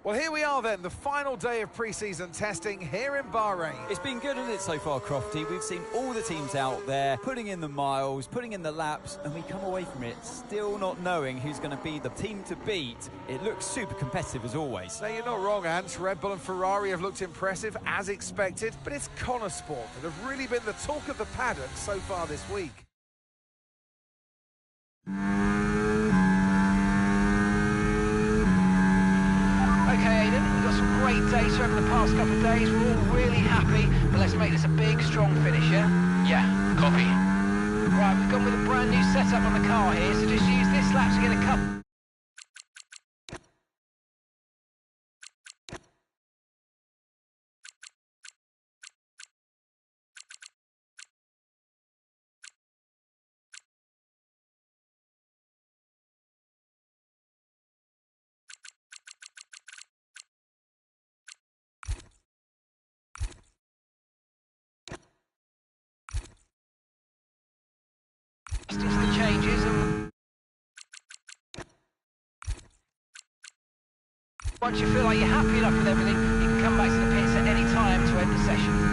Well, here we are then, the final day of pre-season testing here in Bahrain. It's been good, hasn't it, so far, Crofty? We've seen all the teams out there putting in the miles, putting in the laps, and we come away from it still not knowing who's going to be the team to beat. It looks super competitive as always. Now, you're not wrong, Ant. Red Bull and Ferrari have looked impressive as expected, but it's Connor Sport that have really been the talk of the paddock so far this week. Okay, Aidan, we've got some great data over the past couple of days. We're all really happy, but let's make this a big, strong finish, yeah? Yeah, copy. Right, we've gone with a brand new setup on the car here, so just use this lap to get a couple. Into the changes and once you feel like you're happy enough with everything, you can come back to the pits at any time to end the session.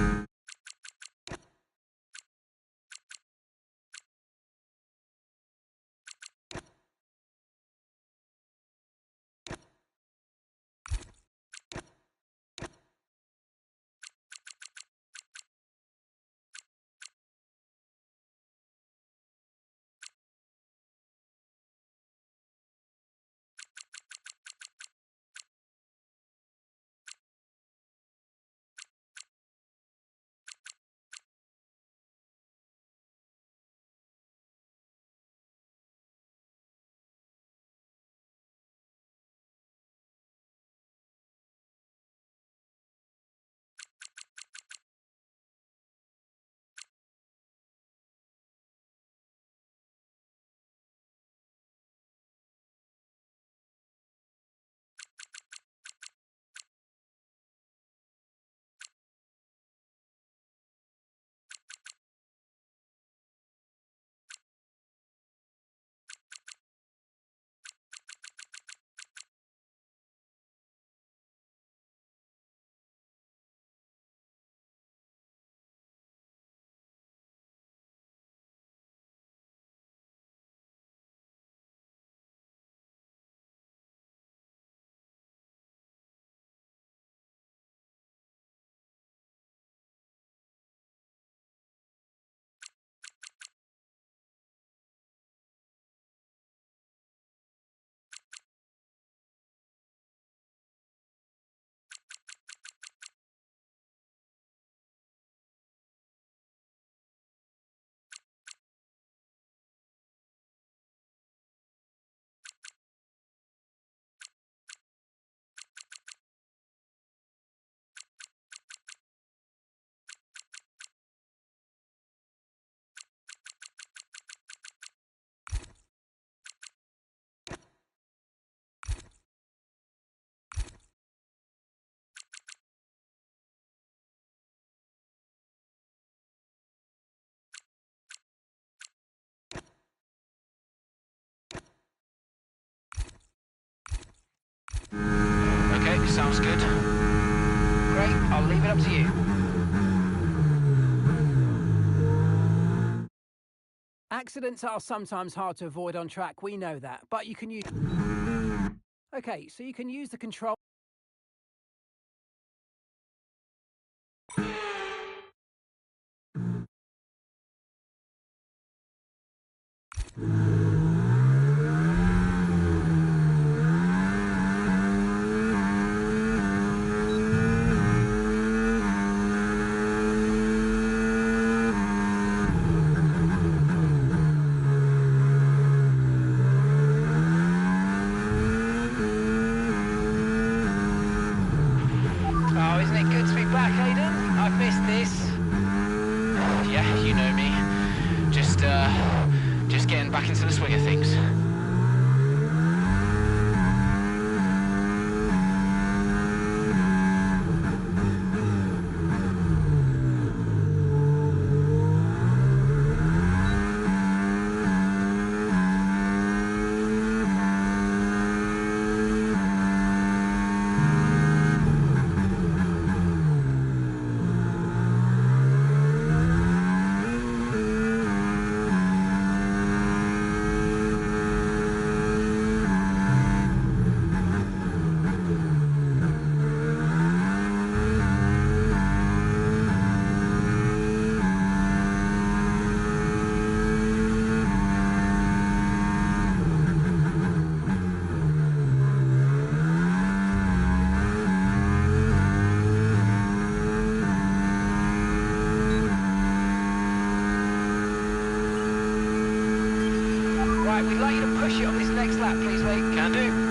Okay, sounds good. Great, I'll leave it up to you. Accidents are sometimes hard to avoid on track, we know that, but you can use... Okay, so you can use the control... Oh, isn't it good to be back, Aidan? I've missed this. Yeah, you know me. Just getting back into the swing of things. Right, we'd like you to push it on this next lap, please, mate. Can do.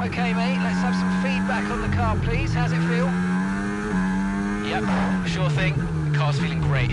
Okay, mate, let's have some feedback on the car, please. How's it feel? Yep, sure thing. The car's feeling great.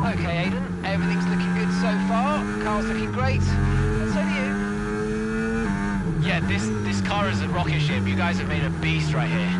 Okay, Aidan, everything's looking good so far. Car's looking great. And so do you. Yeah, this car is a rocket ship. You guys have made a beast right here.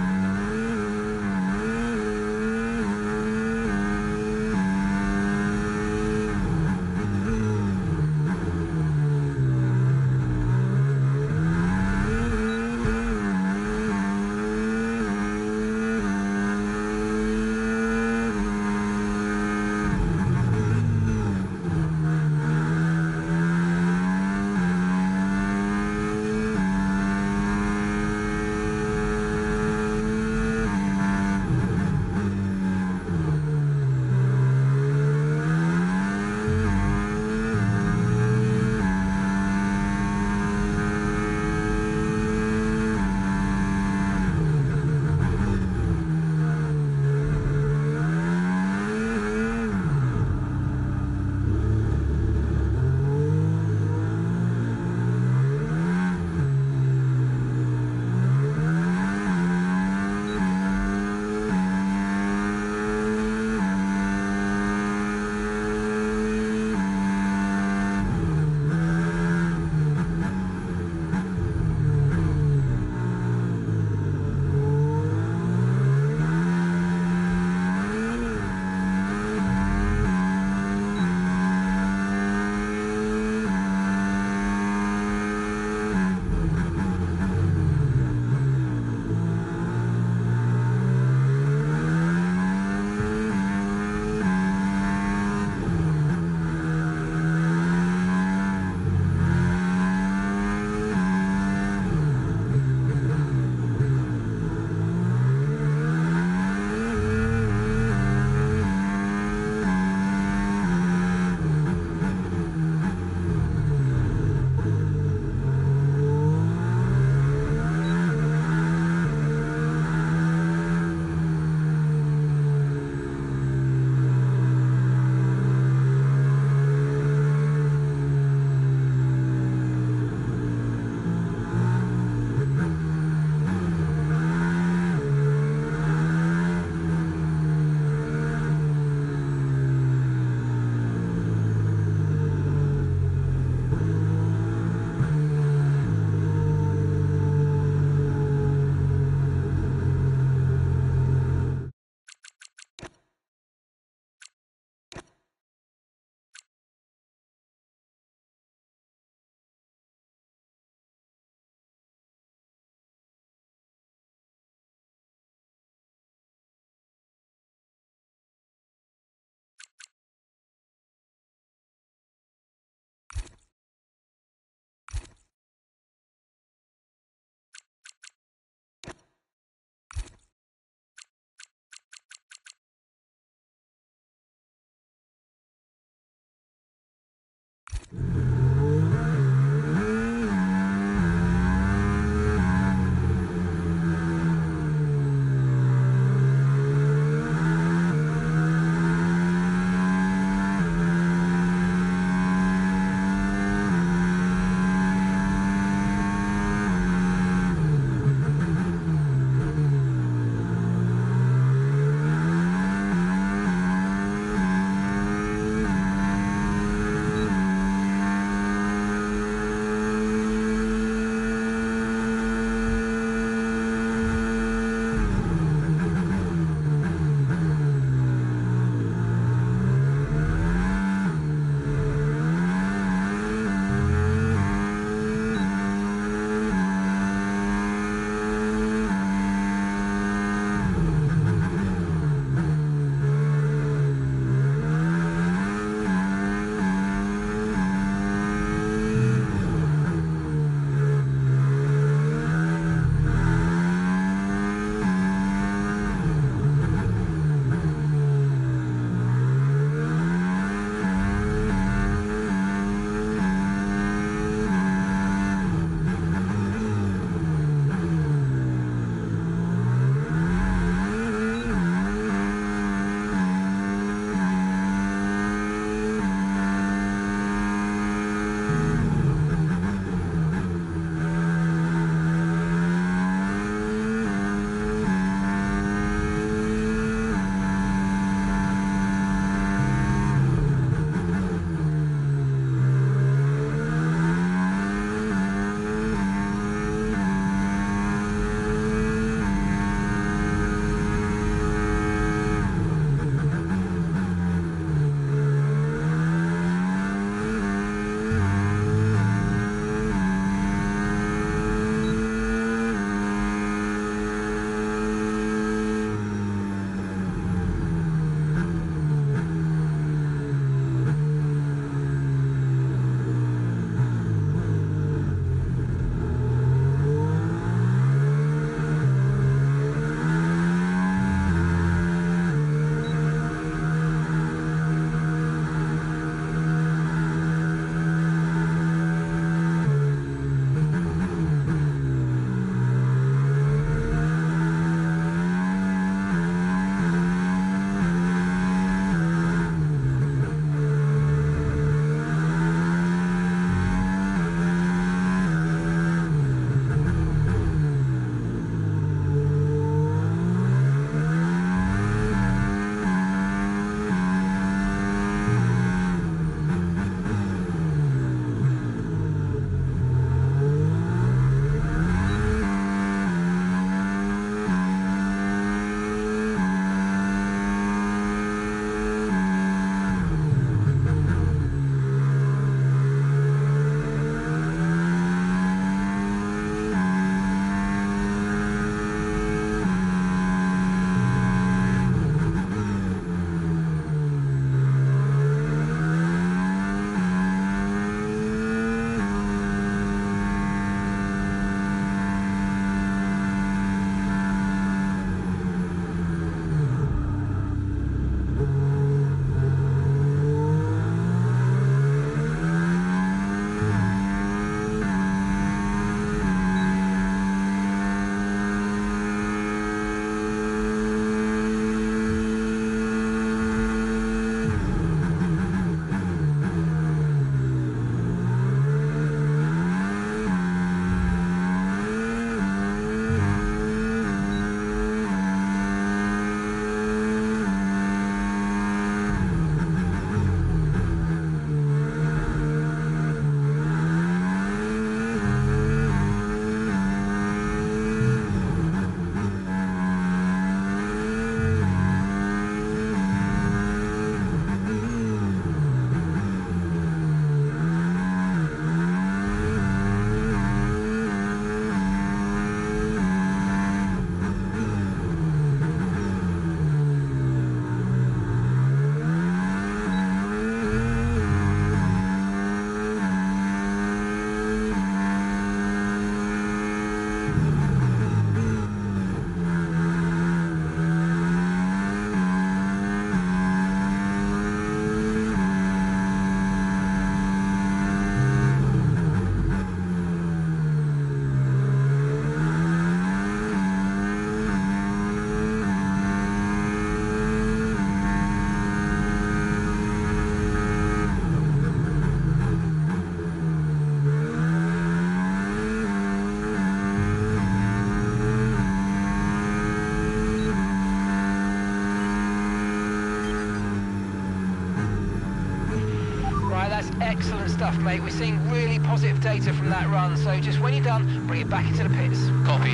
Excellent stuff, mate. We're seeing really positive data from that run, so just when you're done, bring it back into the pits. Copy.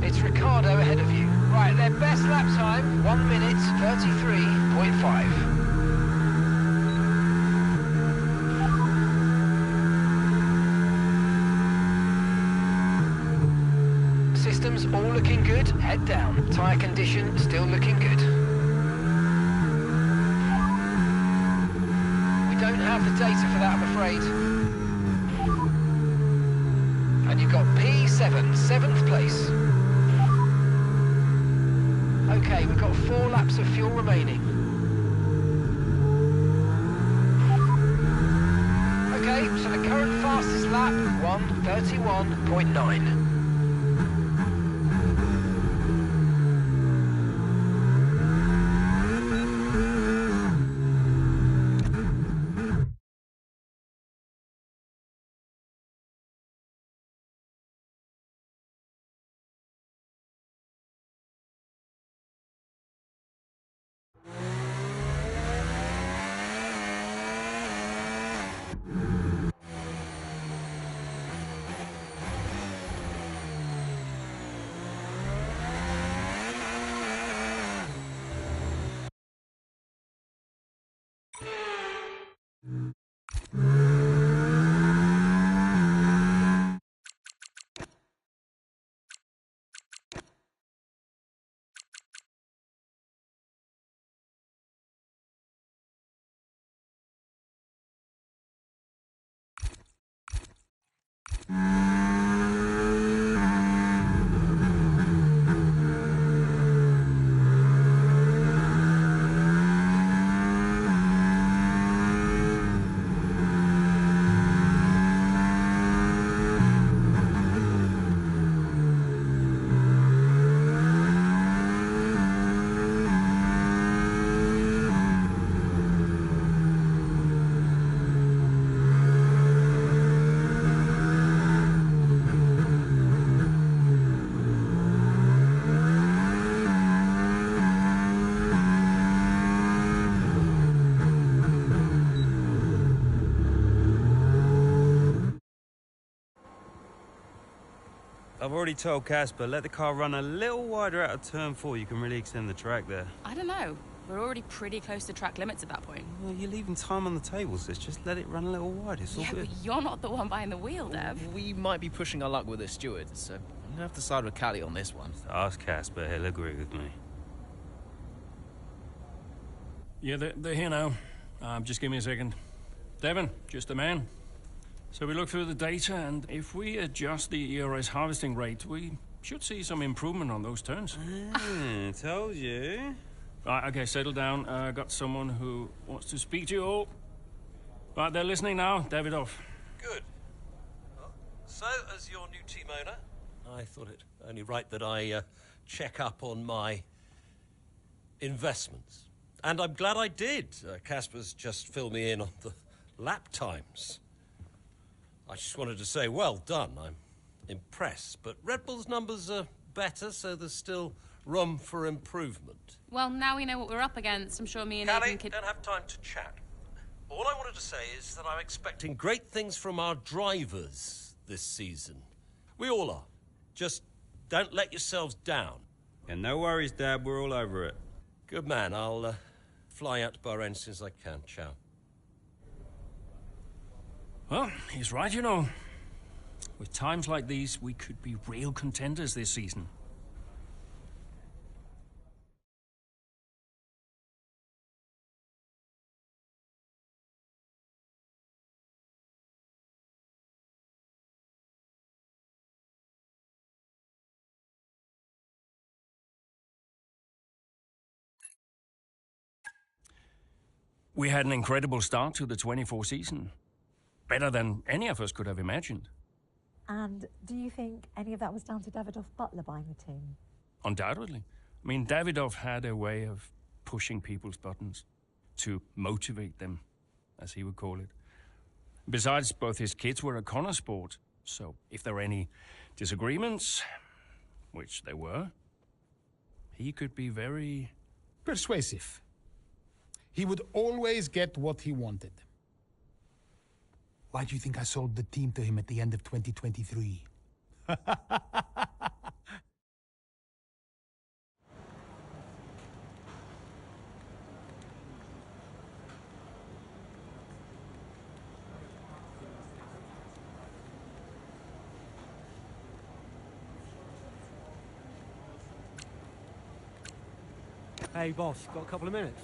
It's Ricardo ahead of you. Right, their best lap time, 1 minute 33.5. Systems all looking good, head down. Tyre condition still looking good. We don't have the data for that, I'm afraid. And you've got P7, 7th place. Okay, we've got 4 laps of fuel remaining. Okay, so the current fastest lap, 1:31.9. I've already told Casper, let the car run a little wider out of turn 4. You can really extend the track there. I don't know. We're already pretty close to track limits at that point. Well, you're leaving time on the table, sis. Just let it run a little wide. It's all Yeah, good. but you're not the one behind the wheel, Dev. We might be pushing our luck with this steward, so I'm gonna have to side with Callie on this one. Ask Casper, he'll agree with me. Yeah, they're here now. Just give me a second. Devon, just the man. So we look through the data, and if we adjust the ERS harvesting rate, we should see some improvement on those turns. Told you. Right, okay, settle down. Got someone who wants to speak to you all. Right, they're listening now. Davidoff. Good. Well, so, as your new team owner, I thought it only right that I check up on my investments. And I'm glad I did. Casper's just filled me in on the lap times. I just wanted to say, well done. I'm impressed. But Red Bull's numbers are better, so there's still room for improvement. Well, now we know what we're up against. I'm sure me and Callie, Aiden could... don't have time to chat. All I wanted to say is that I'm expecting great things from our drivers this season. We all are. Just don't let yourselves down. And no worries, Dad. We're all over it. Good man. I'll fly out to Bahrain as soon as I can. Ciao. Well, he's right, you know. With times like these, we could be real contenders this season. We had an incredible start to the 24 season. Better than any of us could have imagined. And do you think any of that was down to Davidoff Butler buying the team? Undoubtedly. I mean, Davidoff had a way of pushing people's buttons to motivate them, as he would call it. Besides, both his kids were a Connor sport, so if there were any disagreements, which there were, he could be very persuasive. He would always get what he wanted. Why do you think I sold the team to him at the end of 2023? Hey, boss, got a couple of minutes?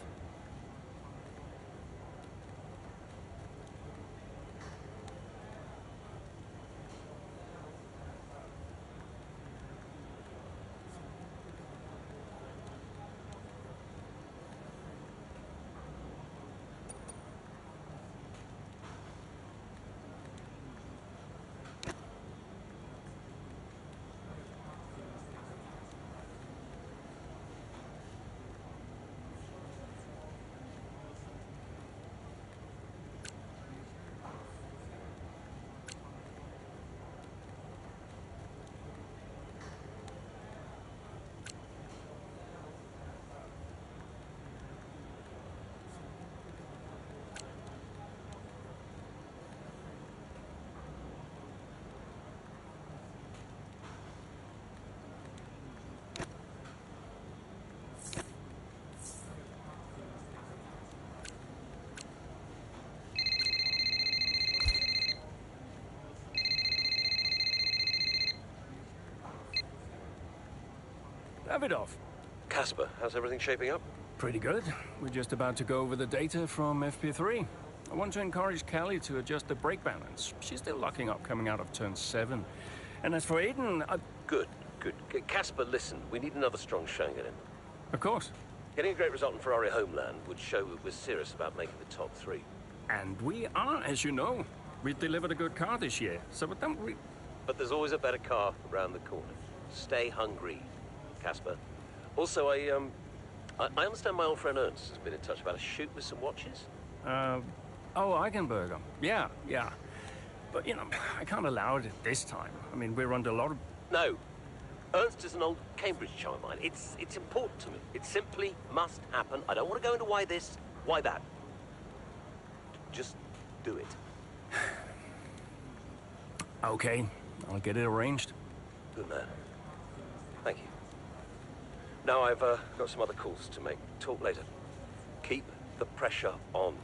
Davidoff. Casper, how's everything shaping up? Pretty good. We're just about to go over the data from FP3. I want to encourage Callie to adjust the brake balance. She's still locking up coming out of turn 7. And as for Aiden, Good. Casper, listen, we need another strong showing at him. Of course. Getting a great result in Ferrari Homeland would show we're serious about making the top 3. And we are, as you know. We've delivered a good car this year, so don't we... But there's always a better car around the corner. Stay hungry, Casper. Also, I understand my old friend Ernst has been in touch about a shoot with some watches. Oh, Eichenberger. Yeah. But, you know, I can't allow it at this time. I mean, we're under a lot of... No. Ernst is an old Cambridge chum of mine. It's important to me. It simply must happen. I don't want to go into why this, why that. Just do it. Okay, I'll get it arranged. Good man. Thank you. Now I've got some other calls to make. Talk later. Keep the pressure on.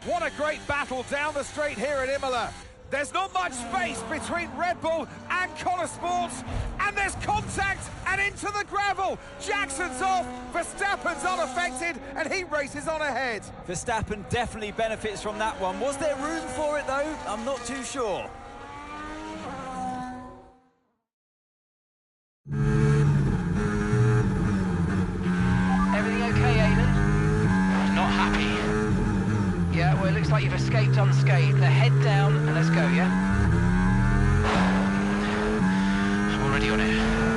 What a great battle down the straight here at Imola. There's not much space between Red Bull and Connor Sports, and there's contact, and into the gravel. Jackson's off, Verstappen's unaffected, and he races on ahead. Verstappen definitely benefits from that one. Was there room for it though? I'm not too sure. Everything okay, Aiden? Not happy. Yeah, well, it looks like you've escaped unscathed. Now head down and let's go, yeah? I'm already on it.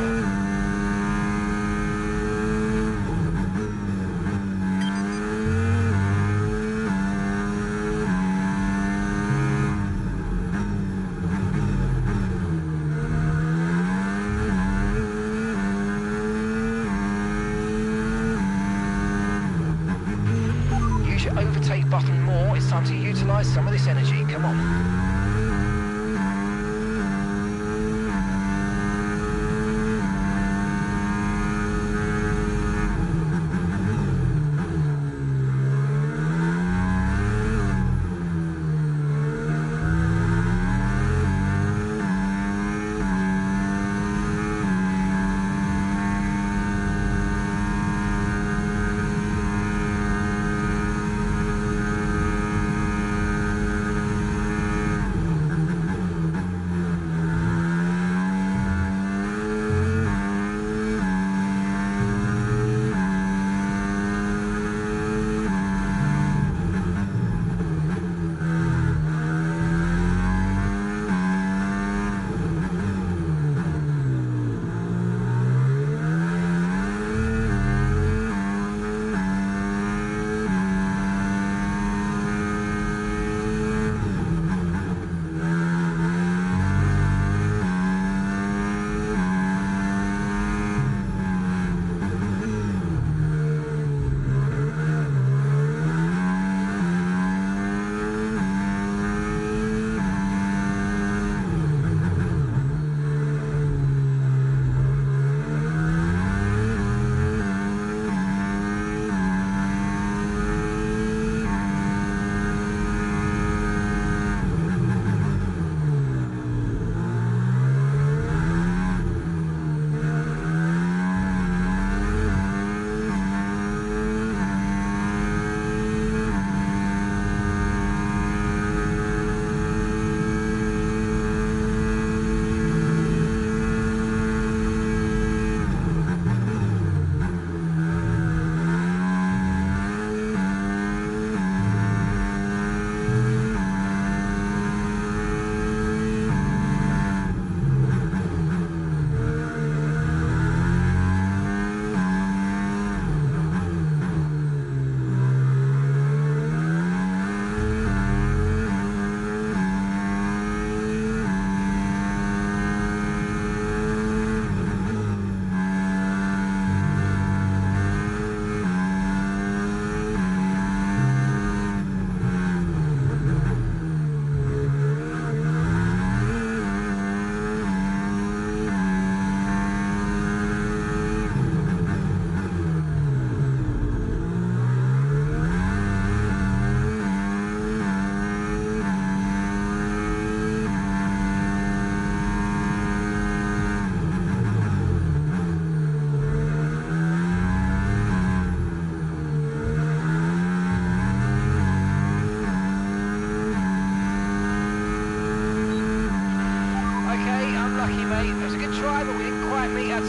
Overtake button more. It's time to utilise some of this energy. Come on.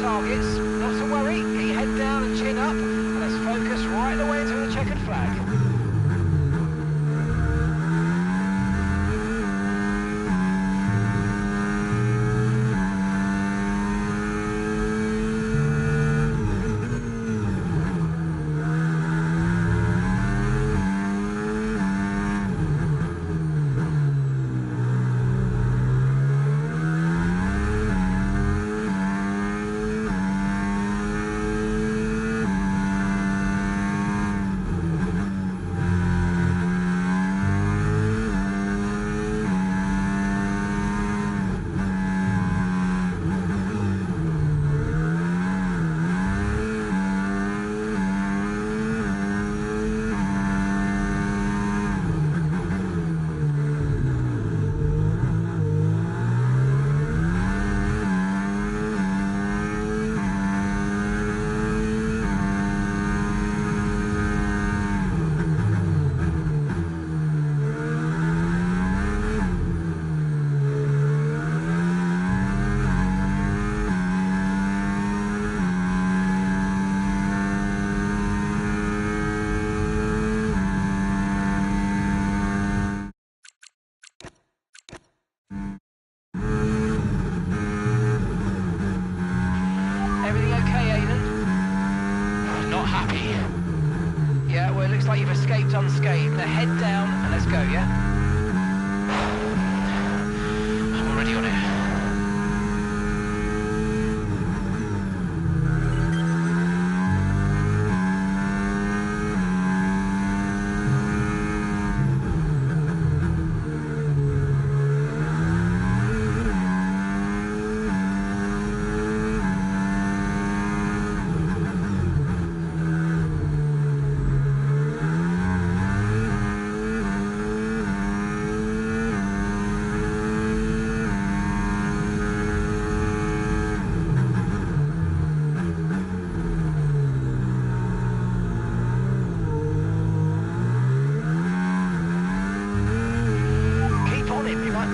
targets. Not to worry, keep head down and chin up, and let's focus right the way to the checkered flag.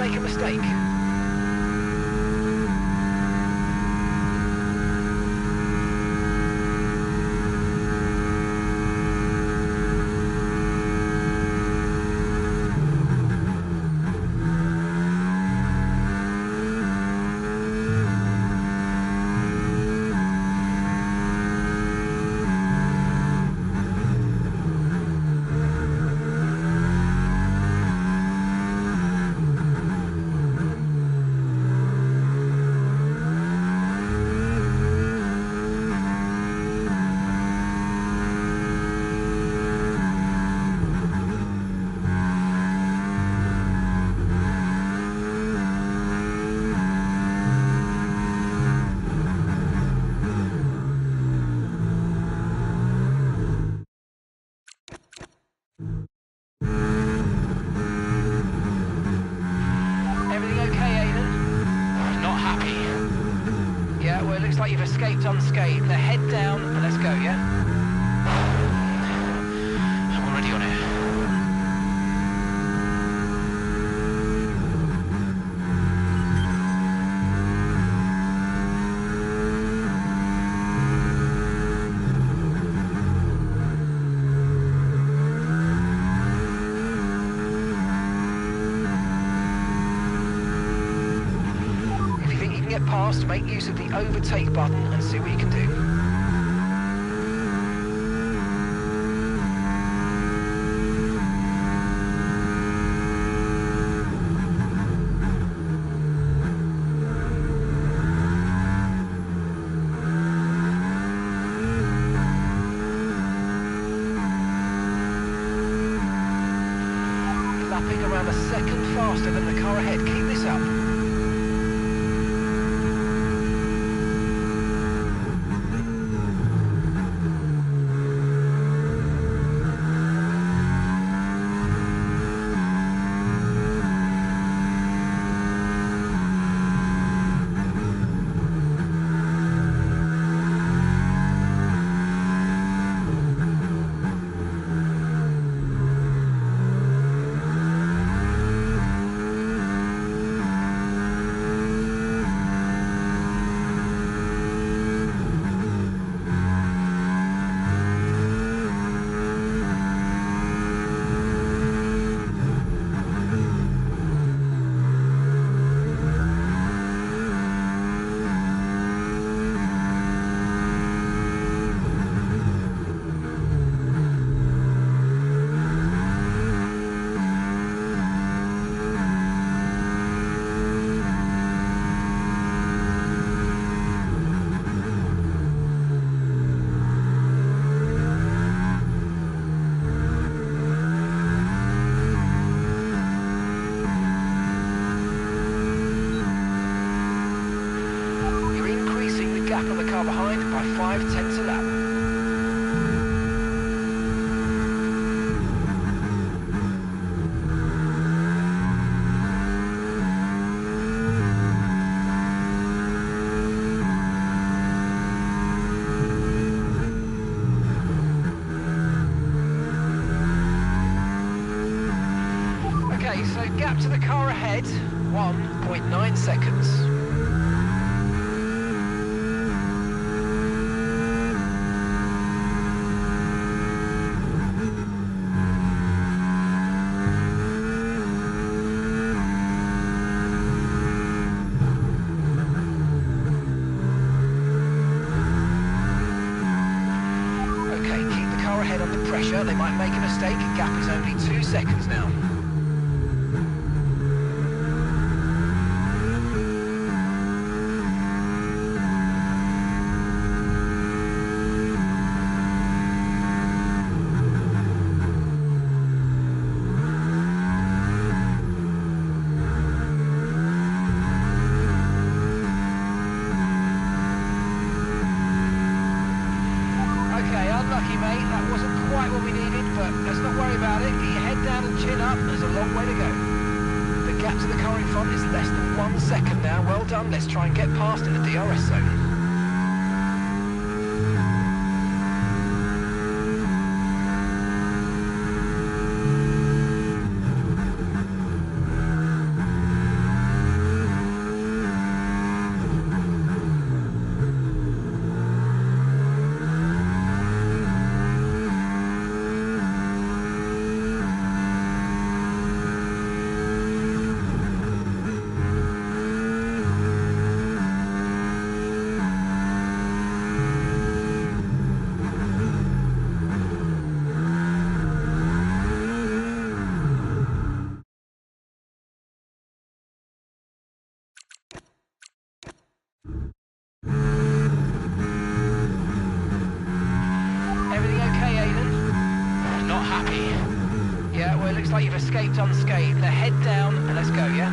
make a mistake. Looks like you've escaped unscathed. The head down, and let's go, yeah? I'm already on it. Get past, make use of the overtake button and see what you can do. Lapping around a second faster than the car ahead. Keep this up. Gap on the car behind by 5/10 a lap. Okay, so gap to the car ahead, 1.9 seconds. Ahead under pressure, they might make a mistake. Gap is only 2 seconds now. Unlucky, mate. That wasn't quite what we needed, but let's not worry about it. Get your head down and chin up. There's a long way to go. The gap to the car in front is less than 1 second now. Well done. Let's try and get past in the DRS zone. you've escaped unscathed. Now head down and let's go, yeah?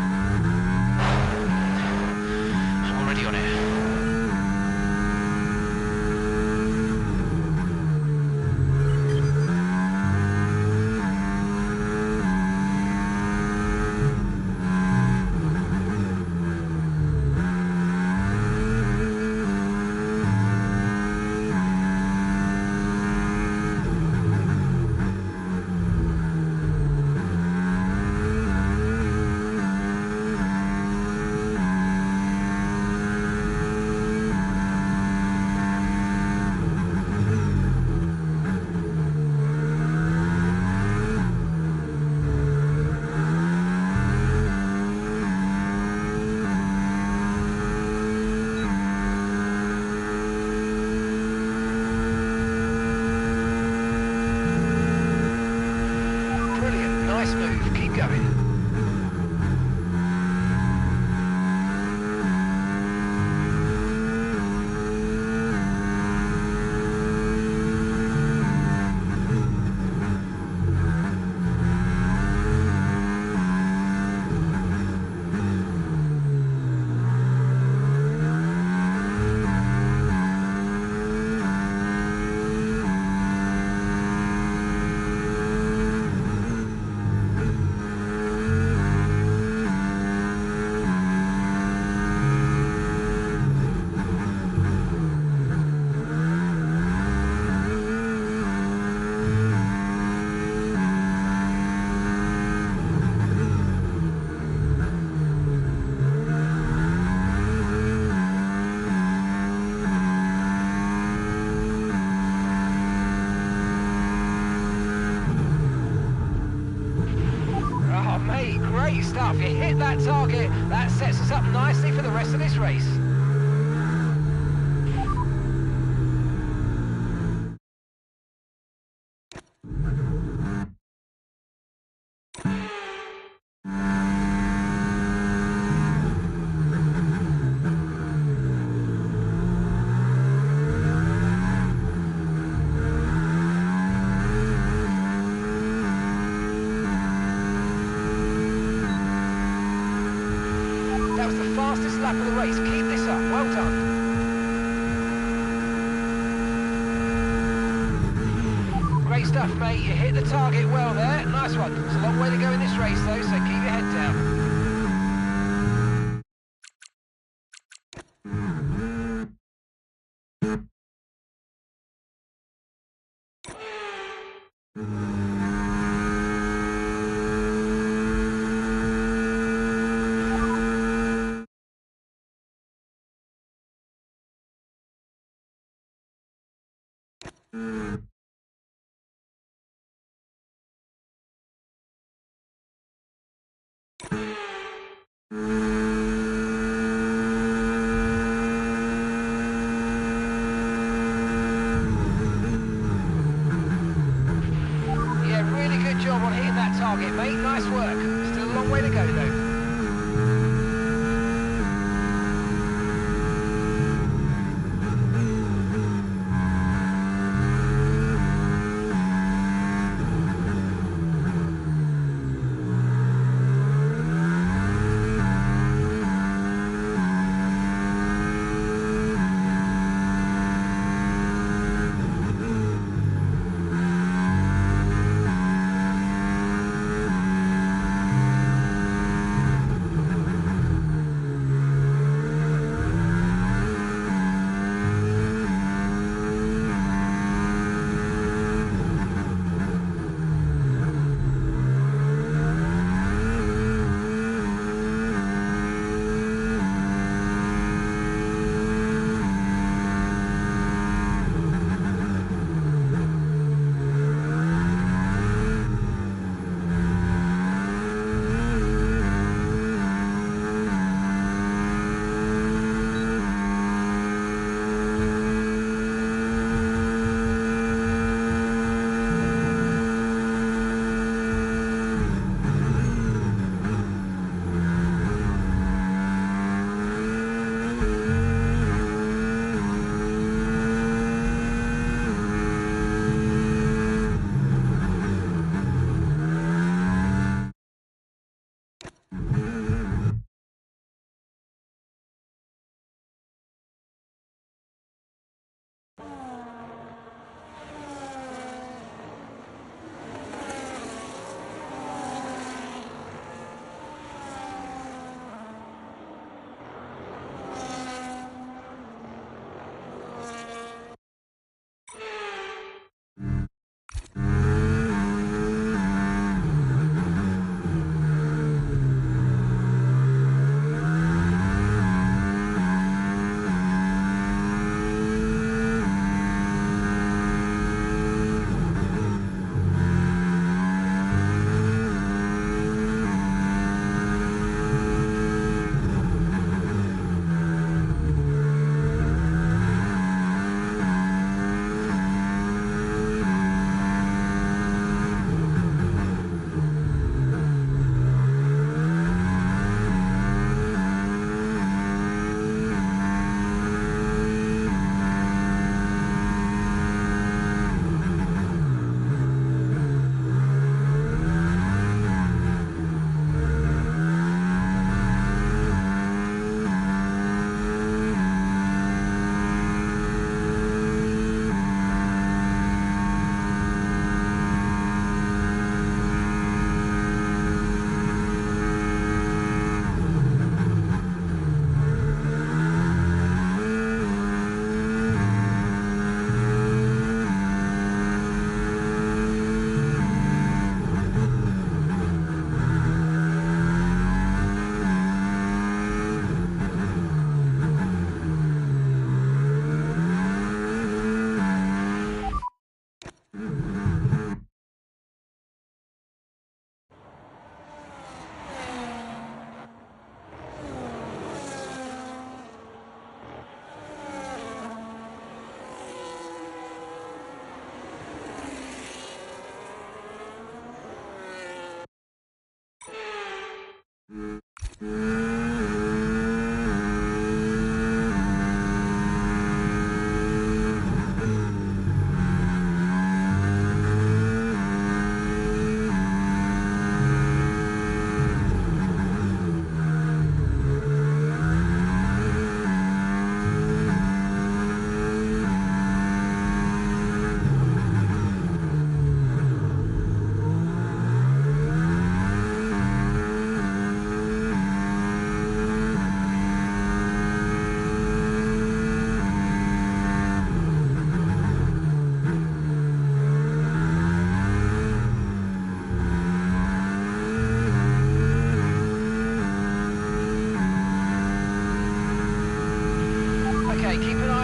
I'm already on it. Nice move, keep going. Great stuff, you hit that target, that sets us up nicely for the rest of this race. That was the fastest lap of the race. Keep this up. Well done. Great stuff, mate. You hit the target well there. Nice one. There's a long way to go in this race, though, so keep your head down. Yeah, really good job on hitting that target, mate. Nice work. Still a long way to go, though.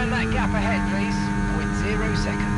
down that gap ahead, please. 0.0 seconds.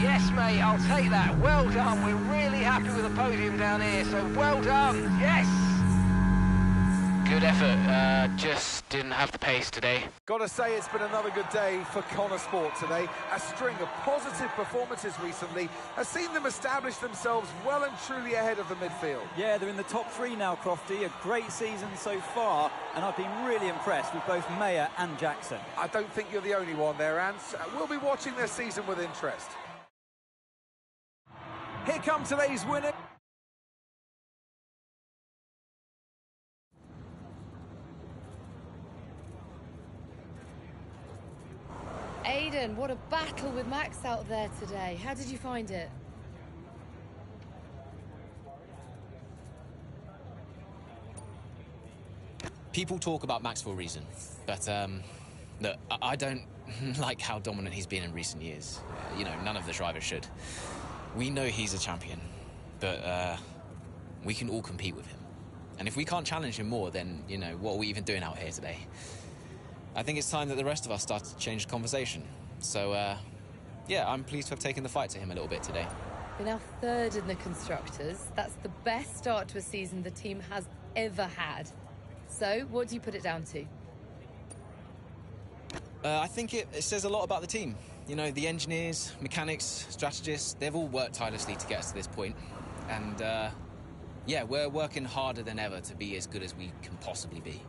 Yes, mate, I'll take that. Well done. We're really happy with the podium down here, so well done. Yes! Good effort. Just didn't have the pace today. Got to say, it's been another good day for Connor Sport today. A string of positive performances recently has seen them establish themselves well and truly ahead of the midfield. Yeah, they're in the top three now, Crofty. A great season so far, and I've been really impressed with both Mayer and Jackson. I don't think you're the only one there, Ants. We'll be watching their season with interest. Here come today's winner. Aiden, what a battle with Max out there today. How did you find it? People talk about Max for a reason, but look, I don't like how dominant he's been in recent years. You know, none of the drivers should. We know he's a champion, but we can all compete with him. And if we can't challenge him more, then, you know, what are we even doing out here today? I think it's time that the rest of us start to change the conversation. So, yeah, I'm pleased to have taken the fight to him a little bit today. We're now third in the Constructors. That's the best start to a season the team has ever had. So, what do you put it down to? I think it says a lot about the team. You know, the engineers, mechanics, strategists, they've all worked tirelessly to get us to this point. And, yeah, we're working harder than ever to be as good as we can possibly be.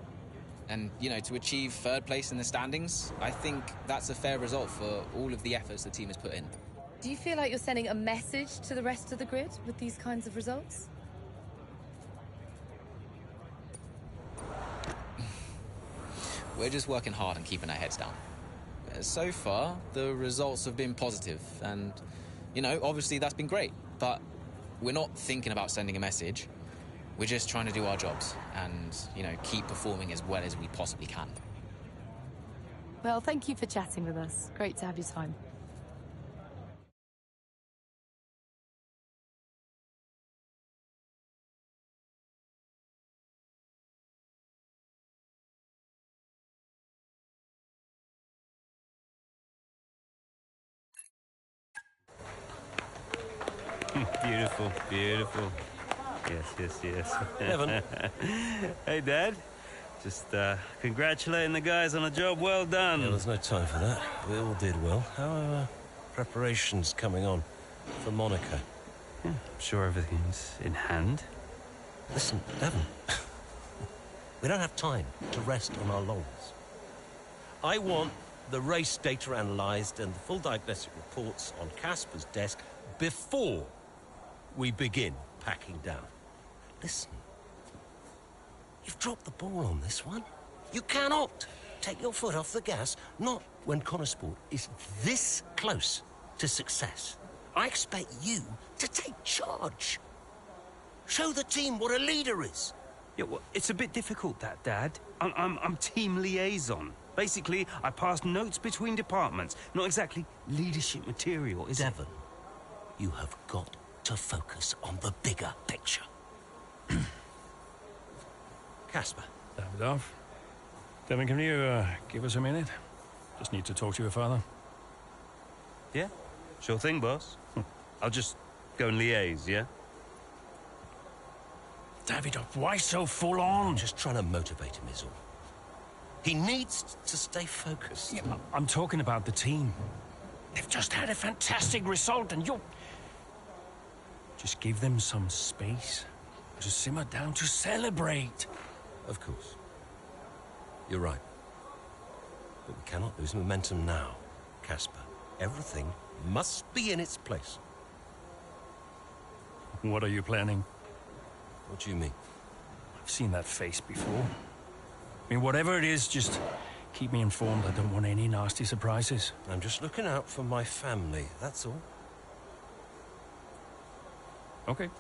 And, you know, to achieve third place in the standings, I think that's a fair result for all of the efforts the team has put in. Do you feel like you're sending a message to the rest of the grid with these kinds of results? We're just working hard and keeping our heads down. So far, the results have been positive, and, you know, obviously that's been great, but we're not thinking about sending a message. We're just trying to do our jobs and, you know, keep performing as well as we possibly can. Well, thank you for chatting with us. Great to have your time. Beautiful, beautiful. Yes, yes, yes. Evan. Hey, Dad. Just congratulating the guys on a job well done. Yeah, there's no time for that. We all did well. How are preparations coming on for Monaco? Yeah, I'm sure everything's in hand. Listen, Evan. We don't have time to rest on our laurels. I want the race data analysed and the full diagnostic reports on Casper's desk before we begin packing down. Listen, you've dropped the ball on this one. You cannot take your foot off the gas, not when Connor Sport is this close to success. I expect you to take charge. Show the team what a leader is. Yeah, well, it's a bit difficult, that, Dad. I'm team liaison. Basically, I pass notes between departments. Not exactly leadership material, is it? Devon, you have got to focus on the bigger picture. Casper. Davidoff. Devon, can you give us a minute? Just need to talk to your father. Yeah, sure thing, boss. I'll just go and liaise, yeah? Davidoff, why so full on? I'm just trying to motivate him, is all. He needs to stay focused. Yeah, I'm talking about the team. They've just had a fantastic result and you'll... Just give them some space to simmer down, to celebrate. Of course. You're right. But we cannot lose momentum now, Casper. Everything must be in its place. What are you planning? What do you mean? I've seen that face before. I mean, whatever it is, just keep me informed. I don't want any nasty surprises. I'm just looking out for my family, that's all. Okay.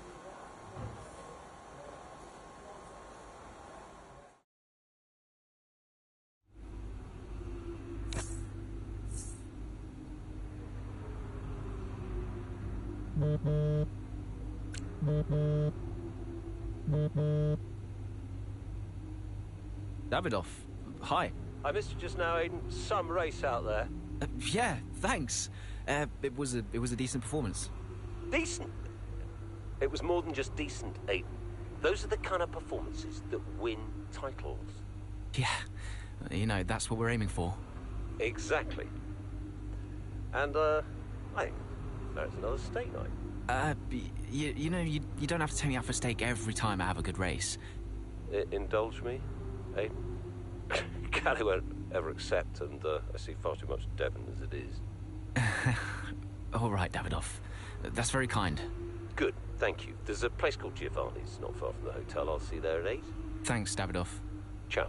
Davidoff, hi. I missed you just now, Aiden. Some race out there. Yeah, thanks. It was a decent performance. Decent? It was more than just decent, Aiden. Those are the kind of performances that win titles. Yeah, you know, that's what we're aiming for. Exactly. And, I think there's another steak night. You know, you don't have to take me out for steak every time I have a good race. Indulge me, Aiden. Callie won't ever accept, and I see far too much Devon as it is. All right, Davidoff. That's very kind. Good, thank you. There's a place called Giovanni's, not far from the hotel. I'll see you there at 8. Thanks, Davidoff. Ciao.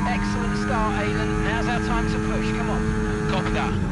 Excellent start, Aiden. Now's our time to push. Come on. Copy that.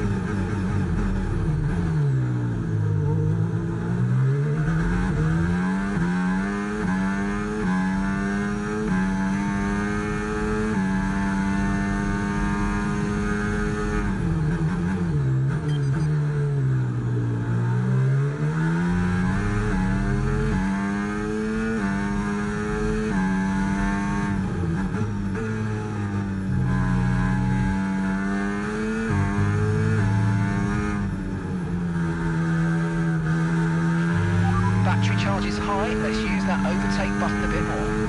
Battery charge is high. Let's use that overtake button a bit more.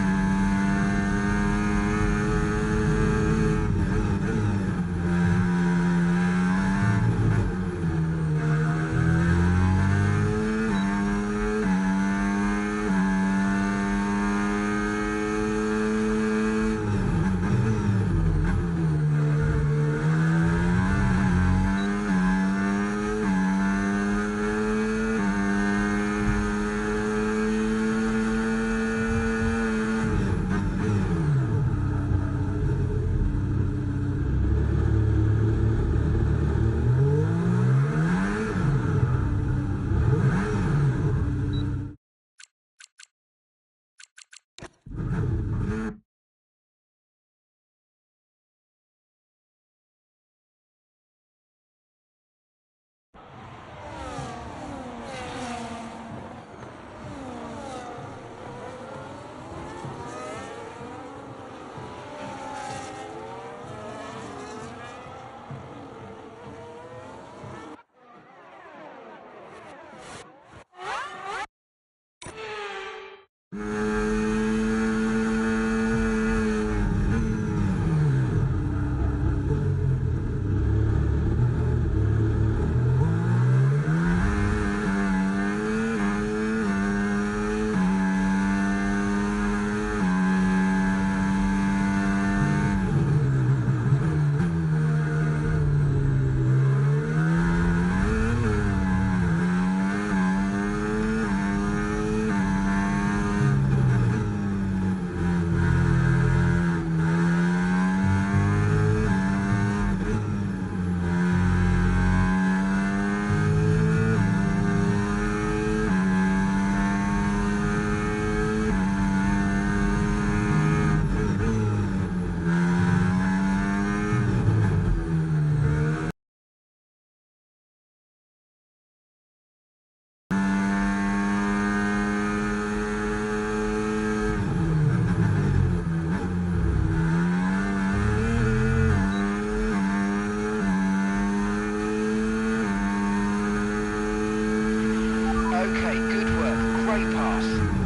Okay, good work. Great pass.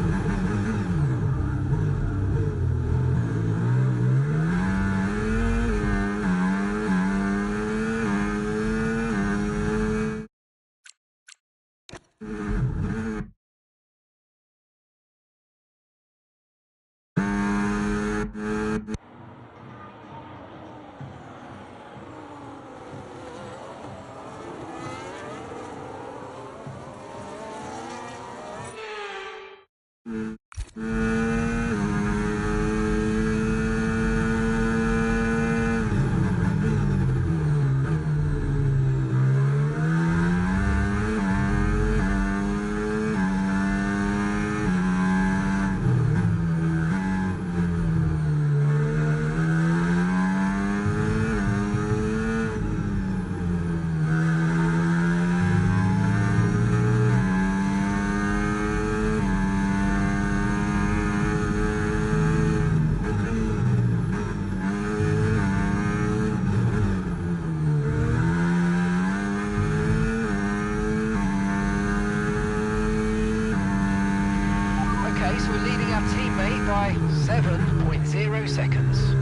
Okay, so we're leading our teammate by 7.0 seconds.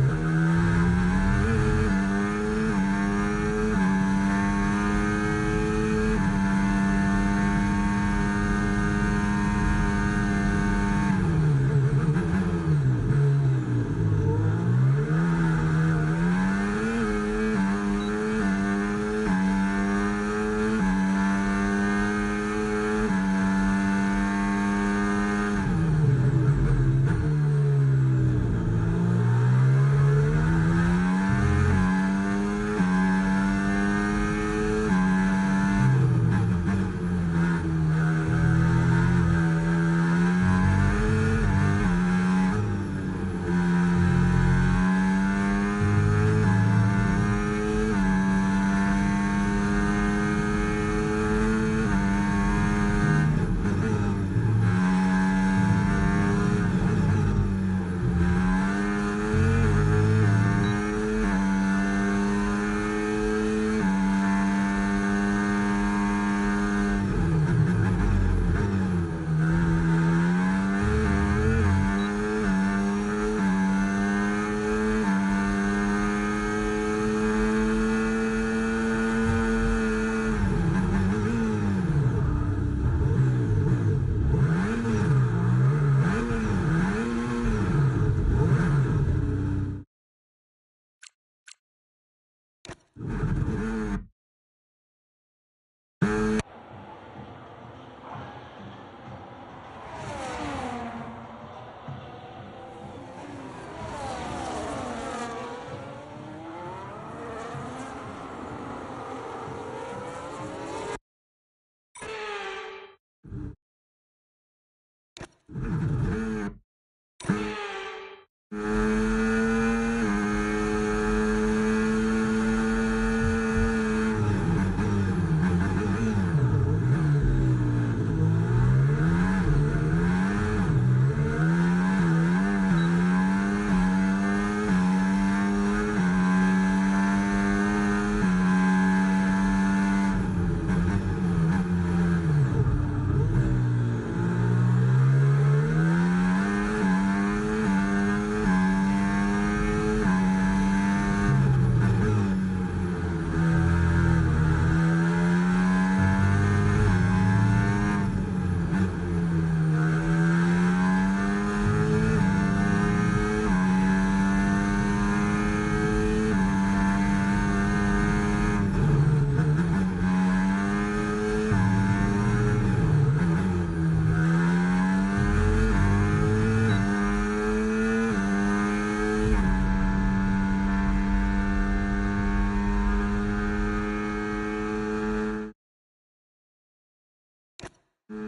Excellent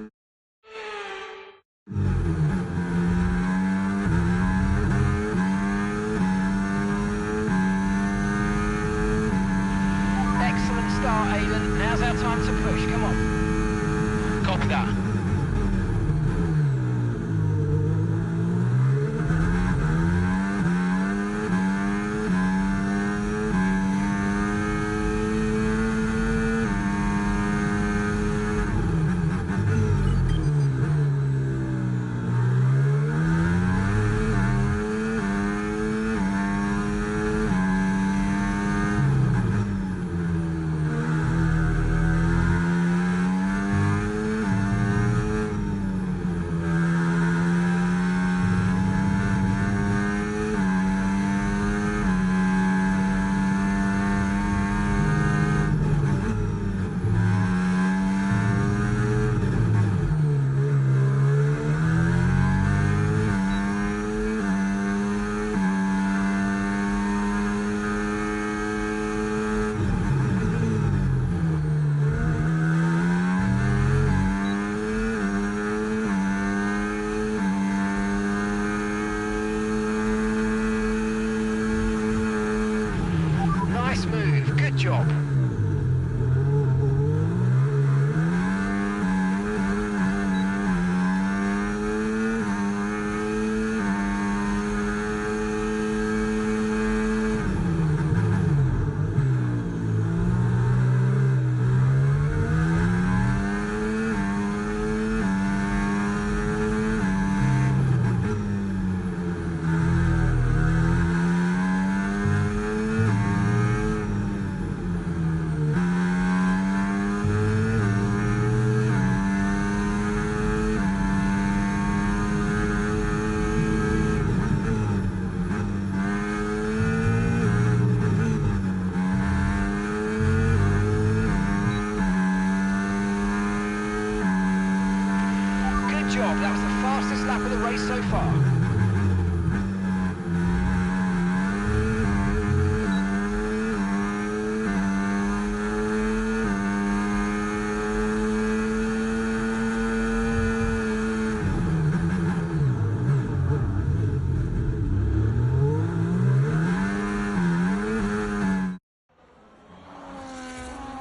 start, Aiden. Now's our time to push. Come on. Copy that. Nice move. Good job. Job. That was the fastest lap of the race so far.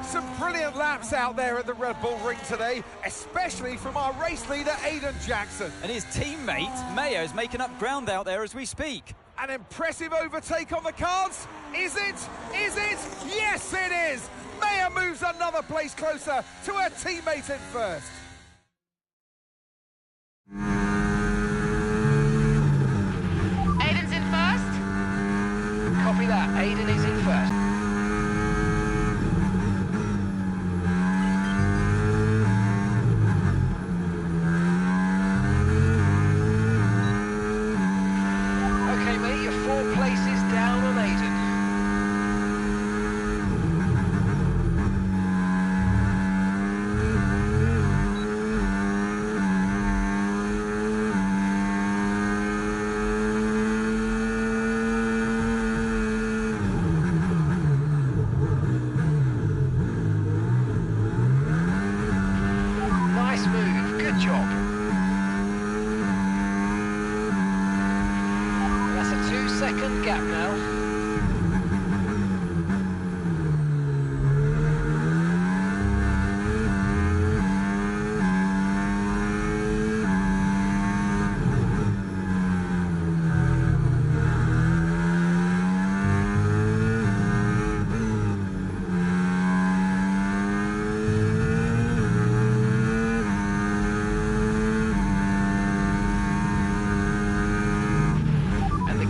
Some brilliant laps out there at the Red Bull Ring today, especially from our race leader, Aiden Jackson. And his teammate, Mayo's making up ground out there as we speak. An impressive overtake on the cards. Is it? Is it? Yes, it is. Mayo moves another place closer to her teammate in first. Aiden's in first. Copy that. Aiden is in first. Second gap now.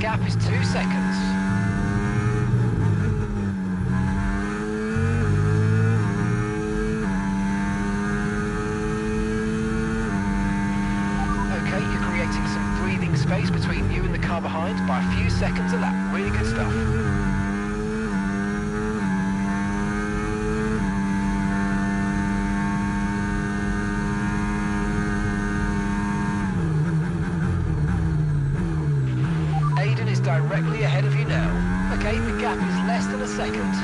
Gap is 2 seconds. Okay, you're creating some breathing space between you and the car behind by a few seconds a lap. Really good stuff. Directly ahead of you now. Okay, the gap is less than a second.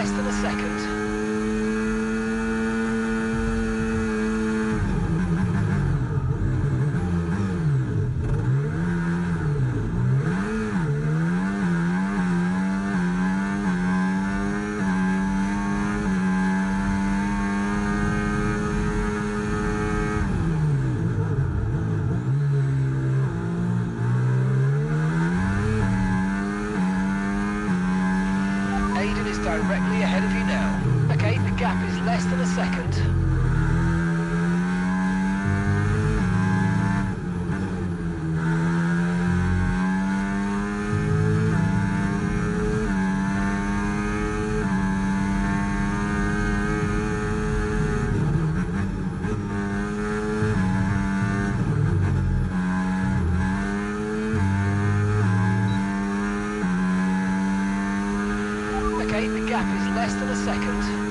less than a second. Directly ahead of you now. Okay, the gap is less than a second. Okay, the gap is less than a second.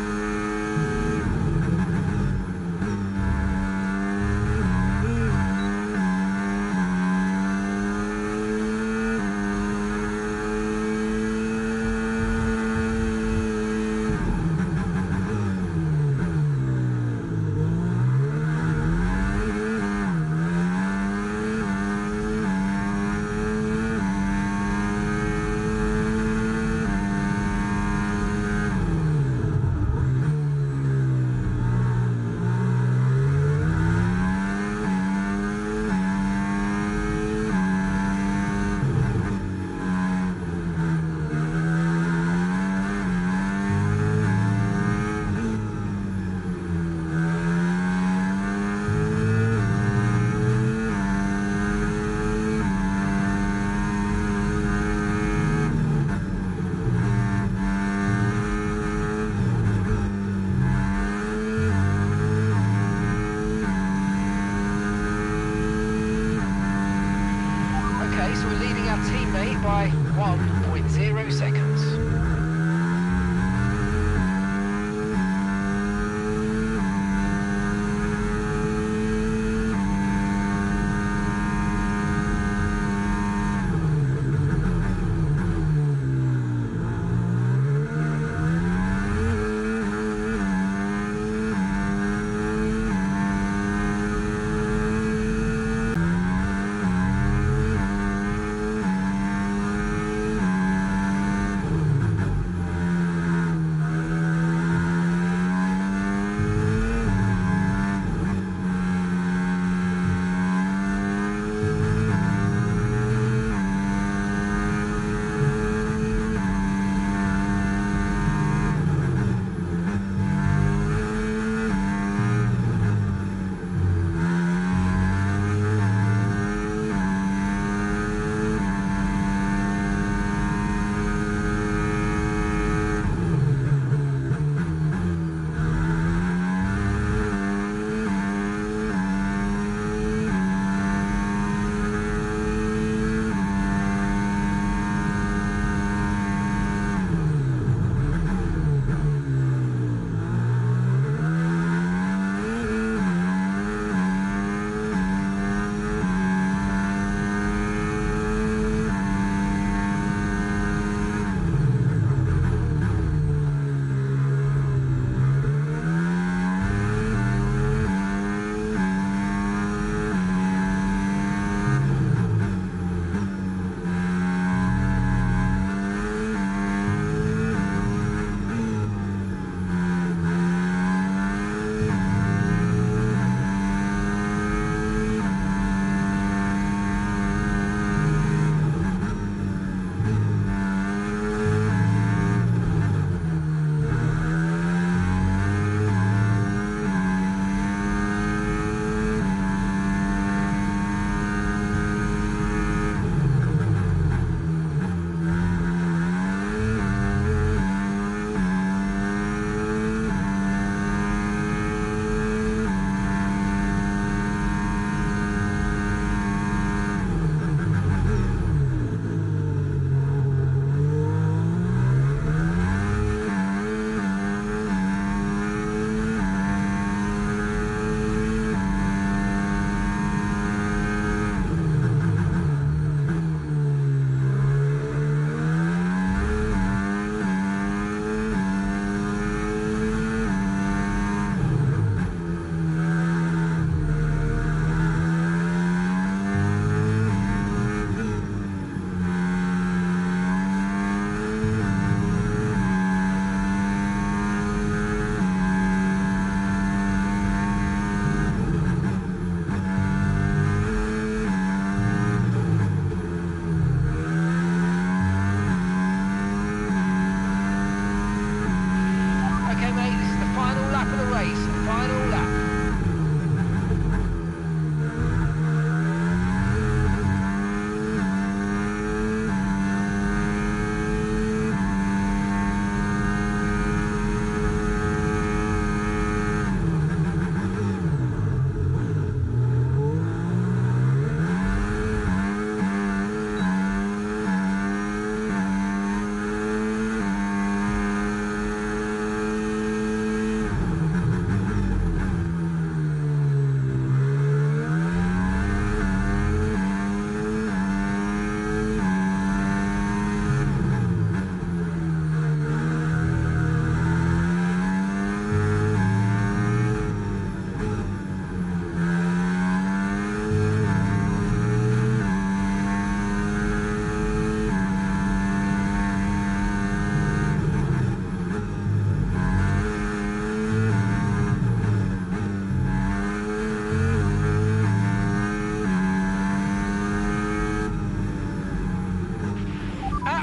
So we're leading our teammate by 1.0 seconds.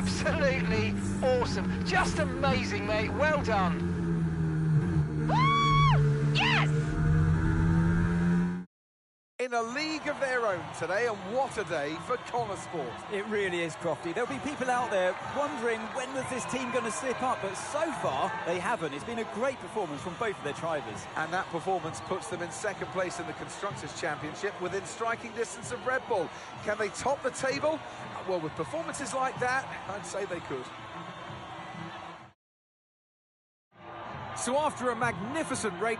Absolutely awesome. Just amazing, mate. Well done. Yes! In a league of their own today, and what a day for Connor Sport. It really is, Crofty. There'll be people out there wondering when was this team going to slip up, but so far they haven't. It's been a great performance from both of their drivers. And that performance puts them in second place in the Constructors' Championship within striking distance of Red Bull. Can they top the table? Well, with performances like that, I'd say they could. So after a magnificent race...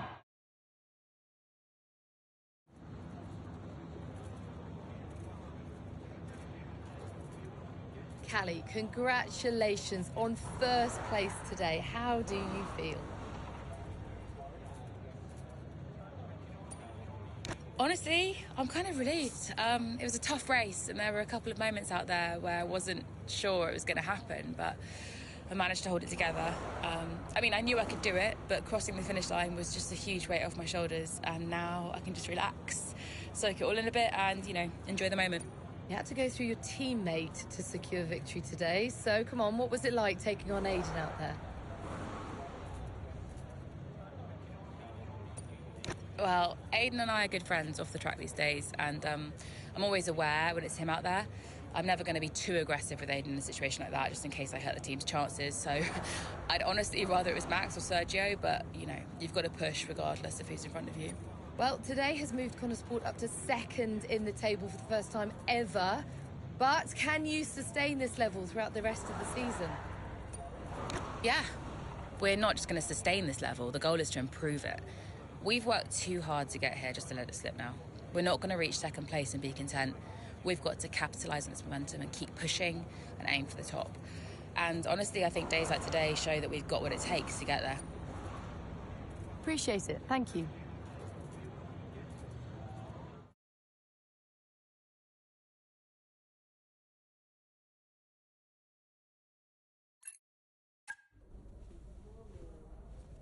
Callie, congratulations on first place today. How do you feel? Honestly, I'm kind of relieved. It was a tough race, and there were a couple of moments out there where I wasn't sure it was going to happen, but I managed to hold it together. I mean, I knew I could do it, but crossing the finish line was just a huge weight off my shoulders, and now I can just relax, soak it all in a bit, and, you know, enjoy the moment. You had to go through your teammate to secure victory today, so come on, what was it like taking on Aiden out there? Well, Aiden and I are good friends off the track these days, and I'm always aware when it's him out there. I'm never going to be too aggressive with Aiden in a situation like that, just in case I hurt the team's chances. So I'd honestly rather it was Max or Sergio, but, you know, you've got to push regardless of who's in front of you. Well, today has moved Connor Sport up to second in the table for the first time ever. But can you sustain this level throughout the rest of the season? Yeah. We're not just going to sustain this level. The goal is to improve it. We've worked too hard to get here just to let it slip now. We're not going to reach second place and be content. We've got to capitalise on this momentum and keep pushing and aim for the top. And honestly, I think days like today show that we've got what it takes to get there. Appreciate it. Thank you.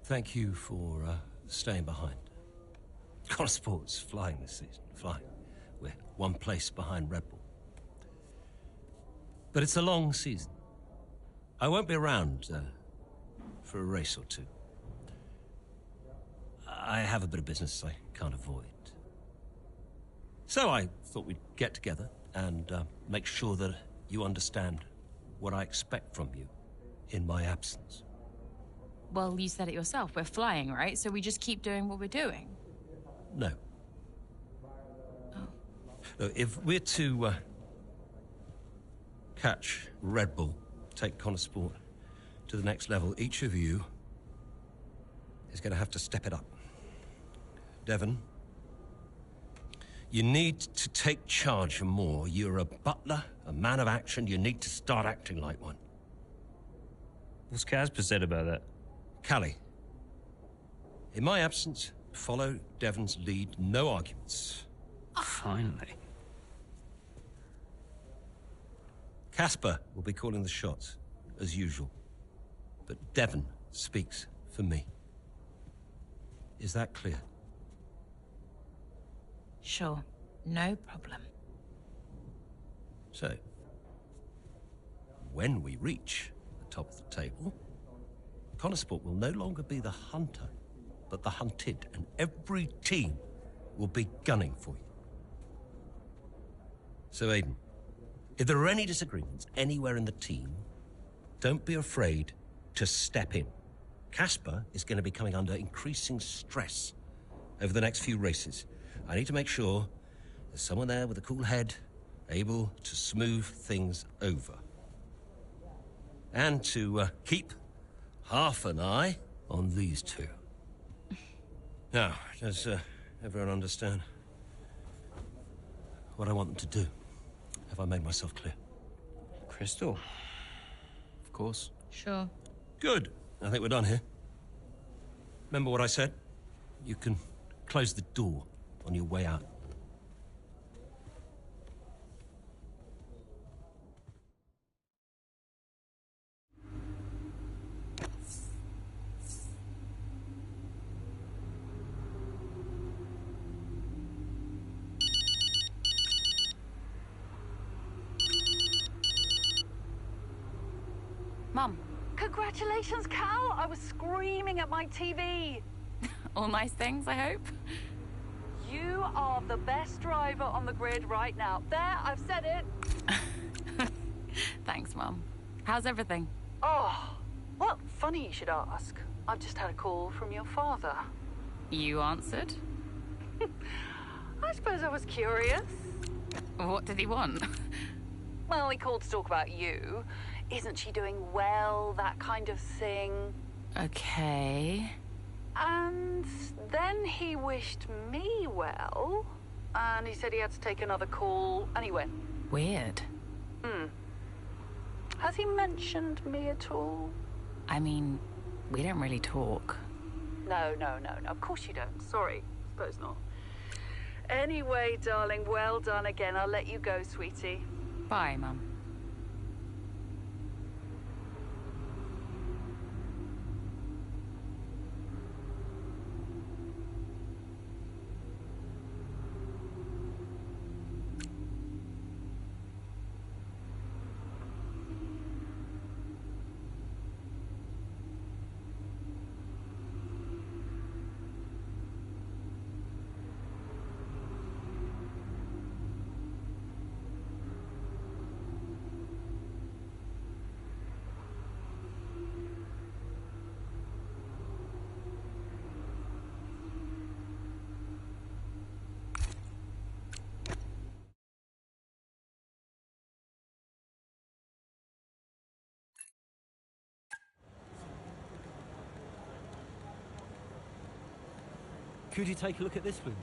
Thank you for staying behind. Connor Sport's flying this season, flying. We're one place behind Red Bull. But it's a long season. I won't be around for a race or two. I have a bit of business I can't avoid. So I thought we'd get together and make sure that you understand what I expect from you in my absence. Well, you said it yourself. We're flying, right? So we just keep doing what we're doing. No. Oh. Look, if we're to catch Red Bull, take Connor Sport to the next level, each of you is going to have to step it up. Devon, you need to take charge more. You're a butler, a man of action. You need to start acting like one. What's Casper said about that? Callie, in my absence, follow Devon's lead, no arguments. Finally. Casper will be calling the shots, as usual. But Devon speaks for me. Is that clear? Sure. No problem. So, when we reach the top of the table, Connor Sport will no longer be the hunter, but the hunted, and every team will be gunning for you. So, Aiden, if there are any disagreements anywhere in the team, don't be afraid to step in. Casper is going to be coming under increasing stress over the next few races. I need to make sure there's someone there with a cool head, able to smooth things over. And to keep half an eye on these two. Now, does everyone understand what I want them to do? Have I made myself clear? Crystal? Of course. Sure. Good. I think we're done here. Remember what I said? You can close the door on your way out. Mum. Congratulations, Cal! I was screaming at my TV. All nice things, I hope. You are the best driver on the grid right now. There, I've said it. Thanks, Mum. How's everything? Oh, well, funny you should ask. I've just had a call from your father. You answered? I suppose I was curious. What did he want? Well, he called to talk about you. Isn't she doing well, that kind of thing. Okay. And then he wished me well, and he said he had to take another call, and he went. Weird. Has he mentioned me at all? I mean, we don't really talk. No. Of course you don't. Sorry. Suppose not. Anyway, darling, well done again. I'll let you go, sweetie. Bye, Mum. Could you take a look at this, please?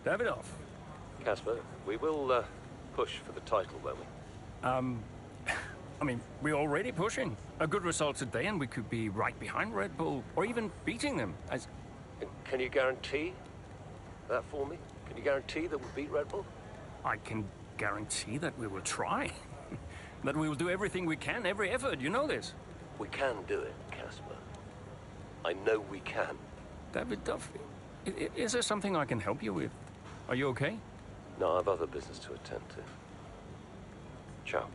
Davidoff. Casper, we will push for the title, won't we? I mean, we're already pushing. A good result today and we could be right behind Red Bull, or even beating them. Can you guarantee that for me? Can you guarantee that we'll beat Red Bull? I can guarantee that we will try. That we will do everything we can, every effort, you know this. We can do it, Casper. I know we can. Davidoff, is there something I can help you with? Are you okay? No, I have other business to attend to. Ciao.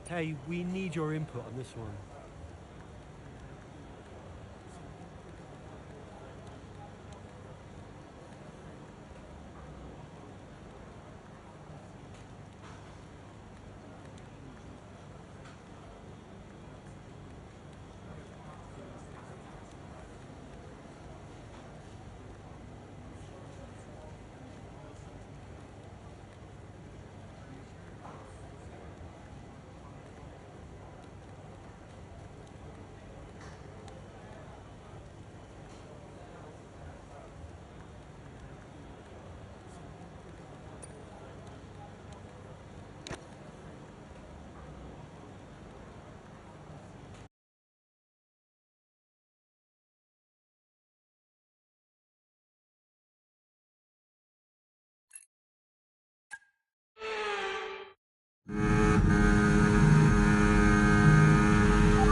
Hey, we need your input on this one.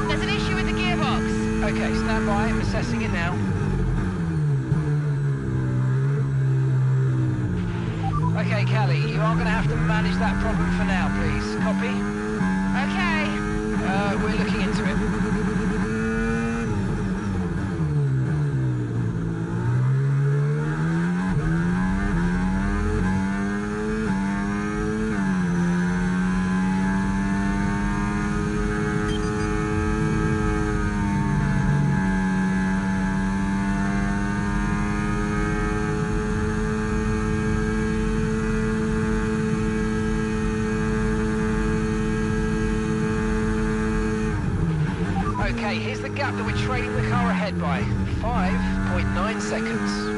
There's an issue with the gearbox. Okay, stand by. I'm assessing it now. Okay, Callie, you are going to have to manage that problem for now, please. Copy? Okay. We're looking into it. Okay, here's the gap that we're trailing the car ahead by. 5.9 seconds.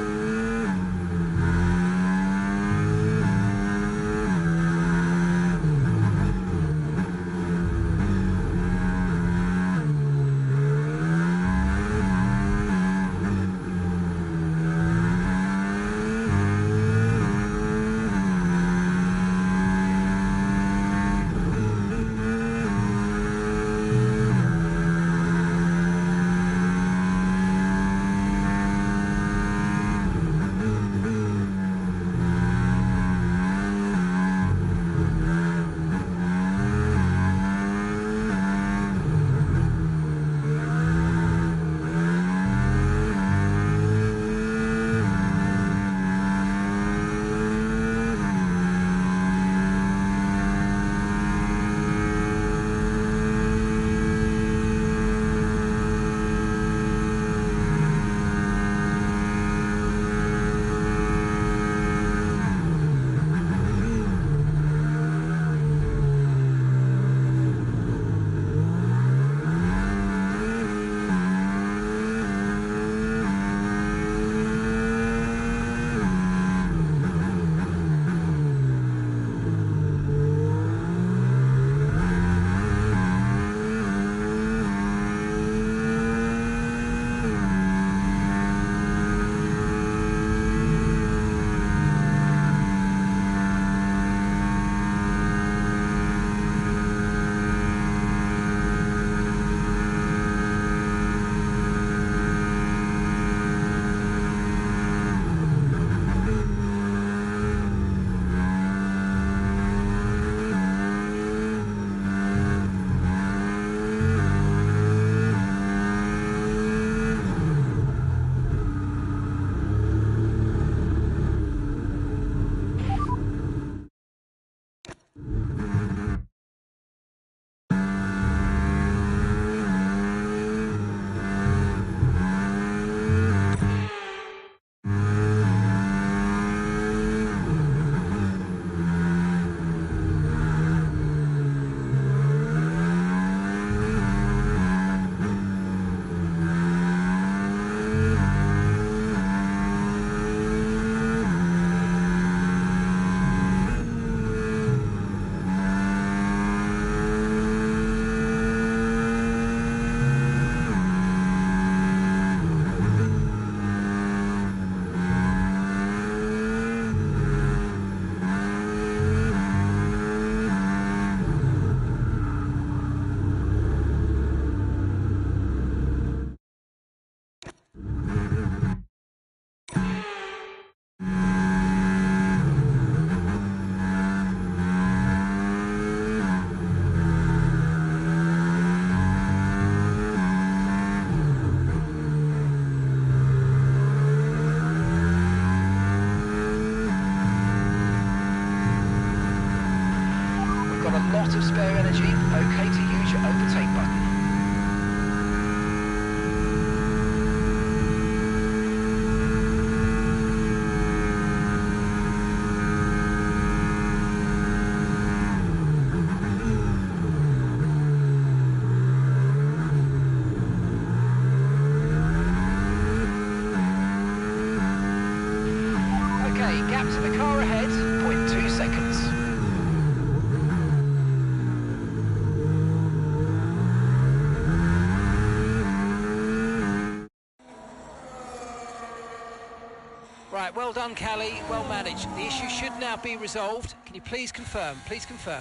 Right, well done, Callie. Well managed. The issue should now be resolved. Can you please confirm? Please confirm.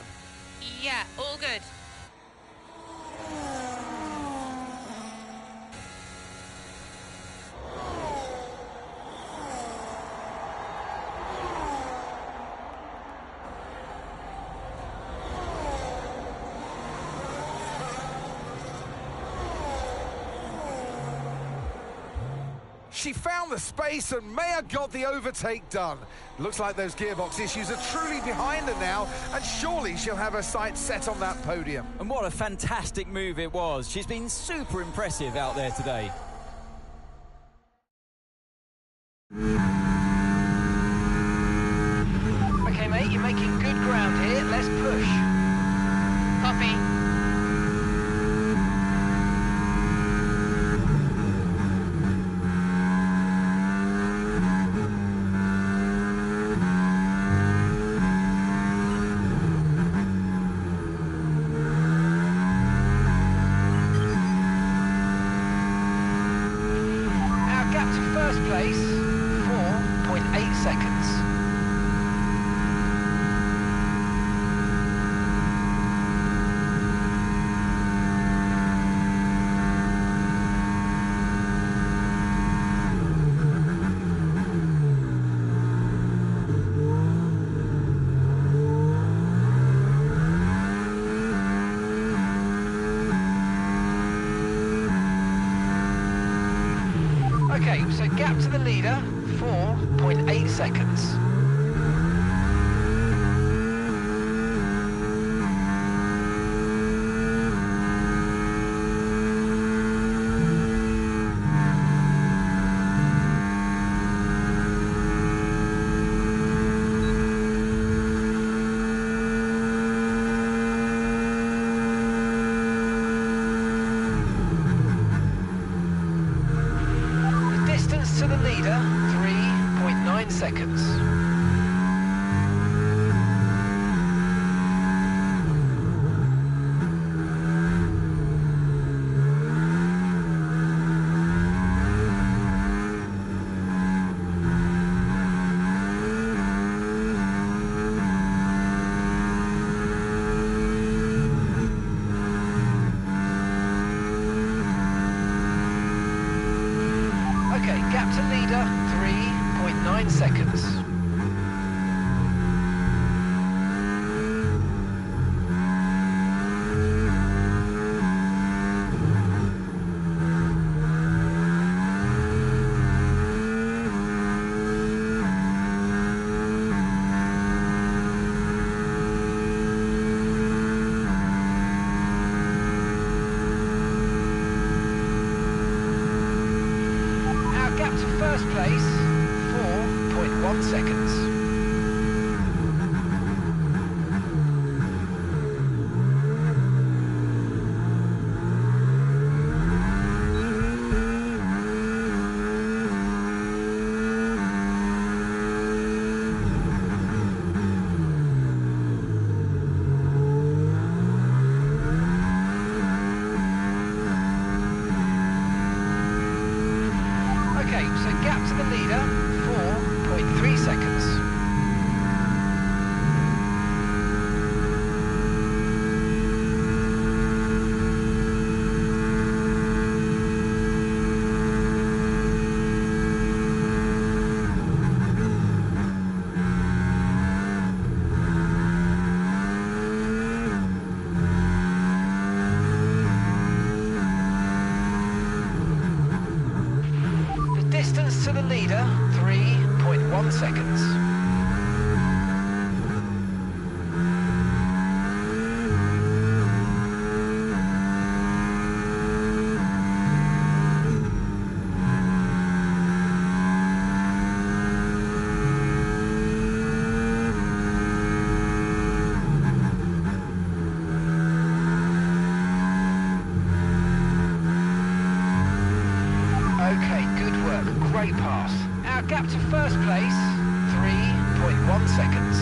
Yeah, all good. She found the space and may have got the overtake done. Looks like those gearbox issues are truly behind her now, and surely she'll have her sights set on that podium. And what a fantastic move it was. She's been super impressive out there today. Okay, mate, you're making good ground here. Let's push. Copy. Place, 4.8 seconds. Okay, so gap to the leader, 4.8 seconds. To the leader, 3.9 seconds. Okay, gap to leader, 3.9 seconds. Gap to first place, 4.1 seconds. Okay, so gap to the leader, 4.3 seconds. Distance to the leader, 3.1 seconds. Okay, good work. Great pass. Our gap to first place, 3.1 seconds.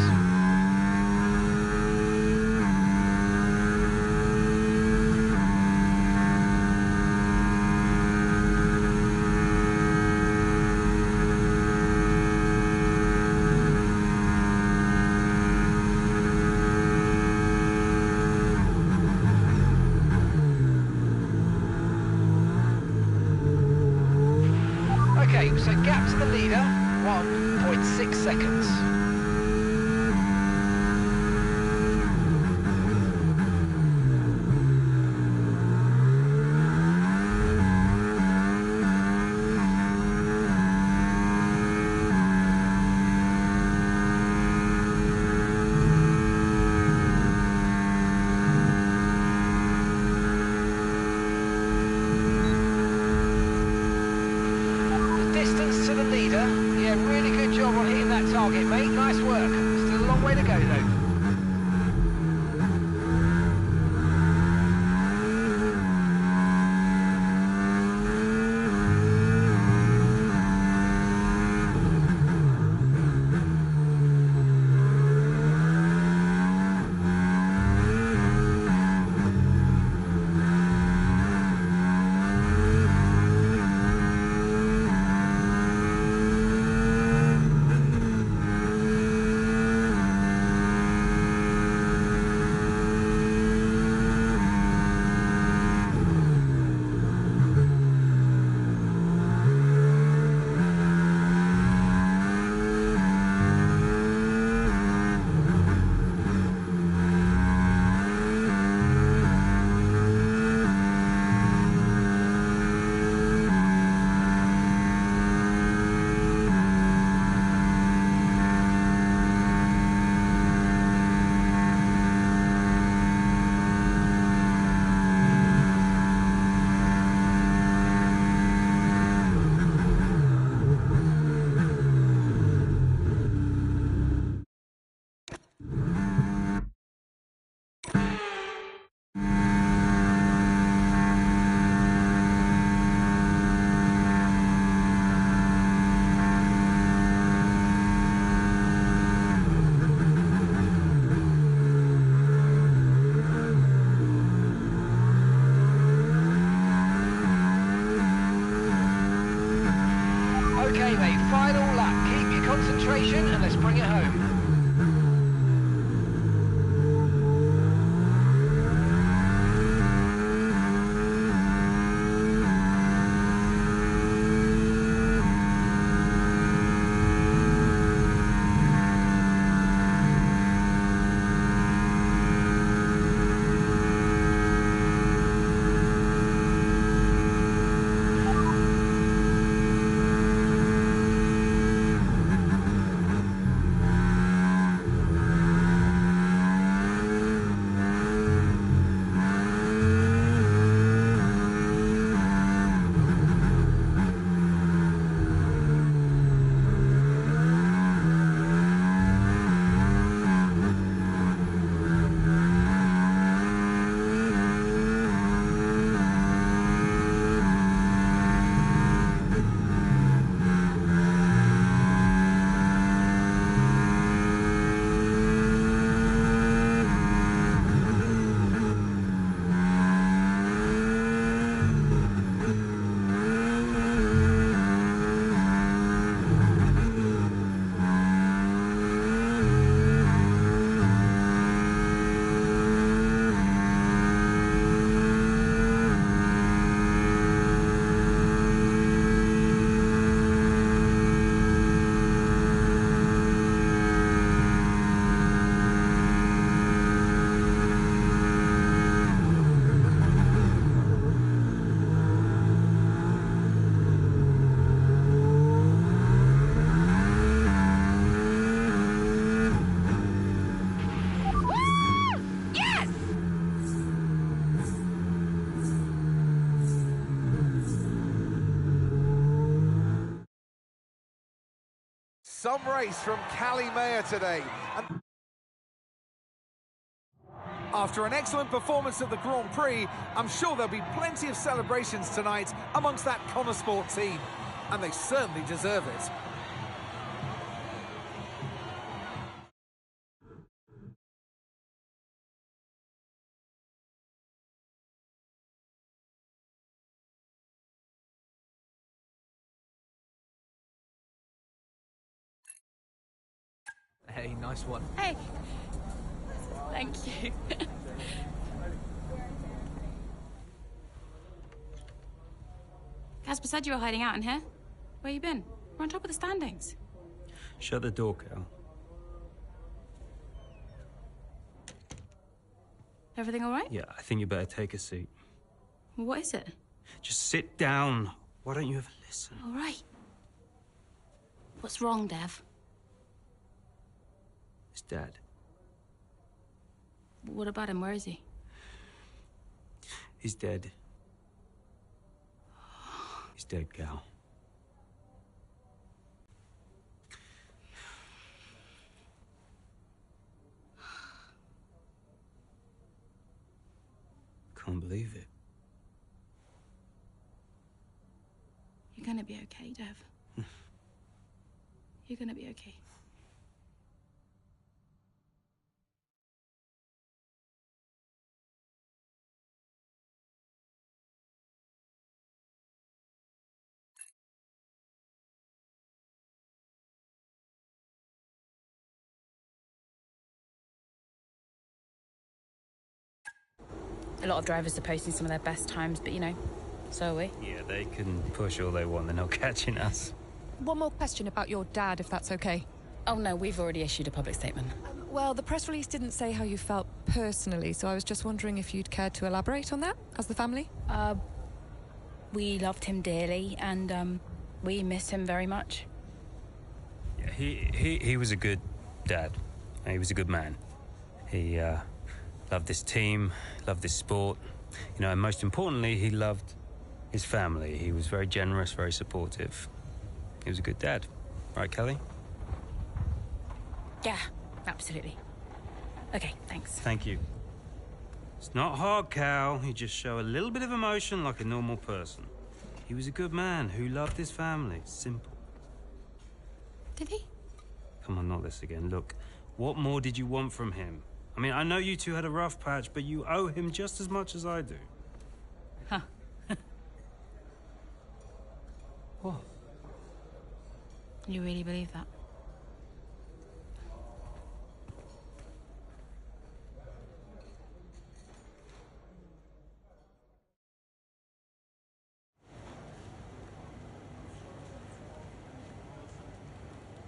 seconds. To the leader. Yeah, really good job on hitting that target, mate. Nice work. Still a long way to go, though. Okay, mate, final lap. Keep your concentration and let's bring it home. Some race from Cali Meyer today. And after an excellent performance at the Grand Prix, I'm sure there'll be plenty of celebrations tonight amongst that Connosport team. And they certainly deserve it. Hey, nice one. Hey. Thank you. Casper said you were hiding out in here. Where you been? We're on top of the standings. Shut the door, Cal. Everything all right? Yeah, I think you better take a seat. What is it? Just sit down. Why don't you ever listen? All right. What's wrong, Dev? It's Dad. What about him? Where is he? He's dead. He's dead, Cal. Can't believe it. You're gonna be okay, Dev. You're gonna be okay. A lot of drivers are posting some of their best times, but you know, so are we. Yeah, they can push all they want. They're not catching us. One more question about your dad, if that's okay. Oh no, we've already issued a public statement. Well, the press release didn't say how you felt personally, so I was just wondering if you'd care to elaborate on that, as the family? We loved him dearly, and we miss him very much. Yeah, he was a good dad. He was a good man. He loved this team, loved this sport. You know, and most importantly, he loved his family. He was very generous, very supportive. He was a good dad. Right, Kelly? Yeah, absolutely. Okay, thanks. Thank you. It's not hard, Cal. You just show a little bit of emotion like a normal person. He was a good man who loved his family. Simple. Did he? Come on, not this again. Look, what more did you want from him? I mean, I know you two had a rough patch, but you owe him just as much as I do. Huh. What? You really believe that?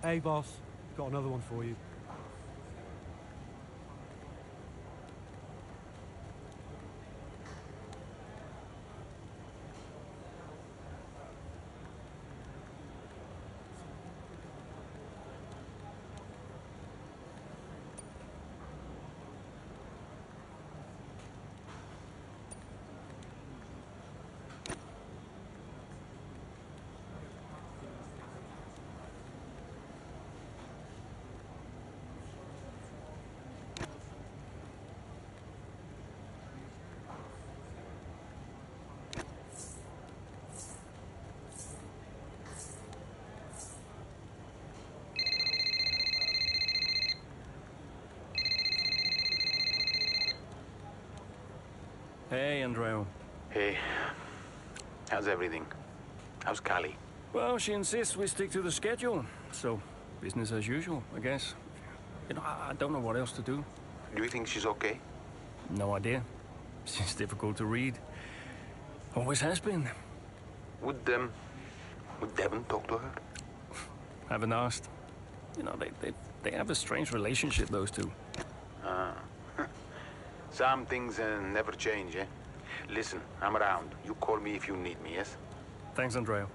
Hey, boss. Got another one for you. Hey, Andreo. Hey. How's everything? How's Callie? Well, she insists we stick to the schedule. So, business as usual, I guess. You know, I don't know what else to do. Do you think she's okay? No idea. She's difficult to read. Always has been. Would Devon talk to her? Haven't asked. You know, they have a strange relationship, those two. Some things never change, eh? Listen, I'm around. You call me if you need me, yes? Thanks, Andreo.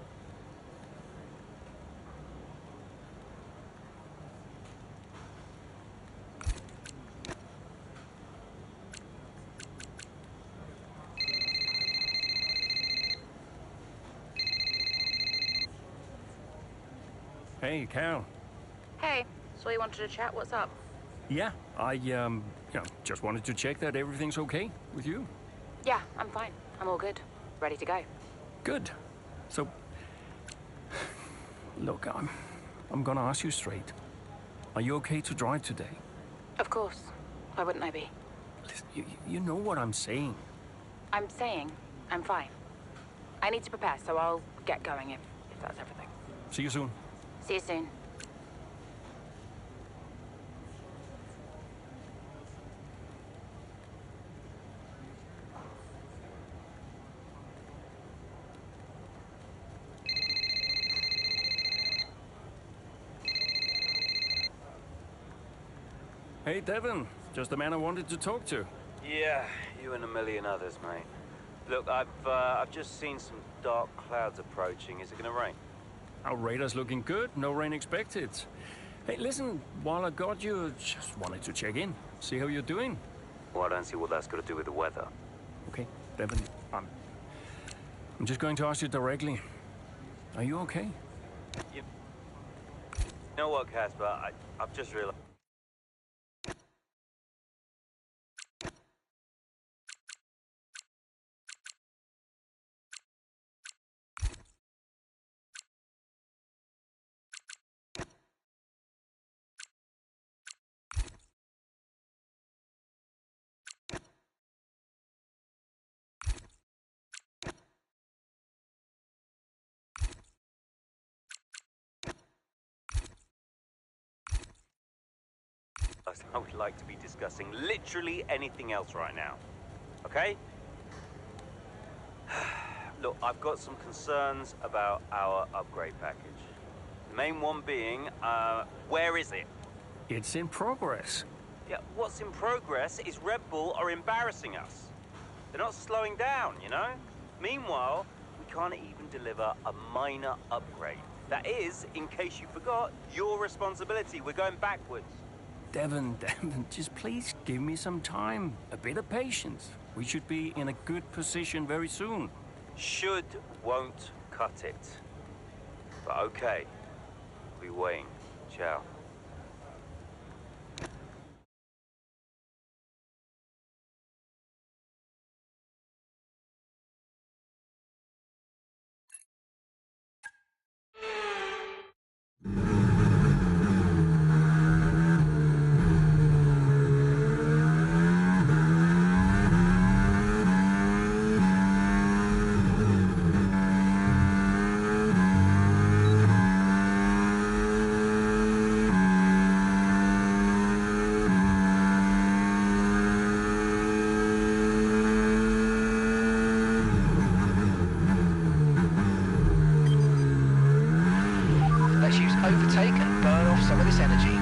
Hey, Cal. Hey, so you wanted to chat? What's up? Yeah, I, you know, just wanted to check that everything's okay with you. Yeah, I'm fine. I'm all good. Ready to go. Good. So, look, I'm gonna ask you straight. Are you okay to drive today? Of course. Why wouldn't I be? Listen, you know what I'm saying. I'm saying I'm fine. I need to prepare, so I'll get going if that's everything. See you soon. See you soon. Hey, Devon. Just the man I wanted to talk to. Yeah, you and a million others, mate. Look, I've just seen some dark clouds approaching. Is it going to rain? Our radar's looking good. No rain expected. Hey, listen, while I got you, just wanted to check in. See how you're doing. Well, I don't see what that's got to do with the weather. Okay, Devon, I'm just going to ask you directly. Are you okay? You know what, Casper? I've just realized... I would like to be discussing literally anything else right now. Okay? Look, I've got some concerns about our upgrade package. The main one being, where is it? It's in progress. Yeah, what's in progress is Red Bull are embarrassing us. They're not slowing down, you know? Meanwhile, we can't even deliver a minor upgrade. That is, in case you forgot, your responsibility. We're going backwards. Devon, just please give me some time. A bit of patience. We should be in a good position very soon. Should won't cut it. But okay. I'll be waiting. Ciao. Overtake and burn off some of this energy.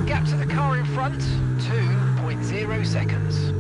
Gap to the car in front, 2.0 seconds.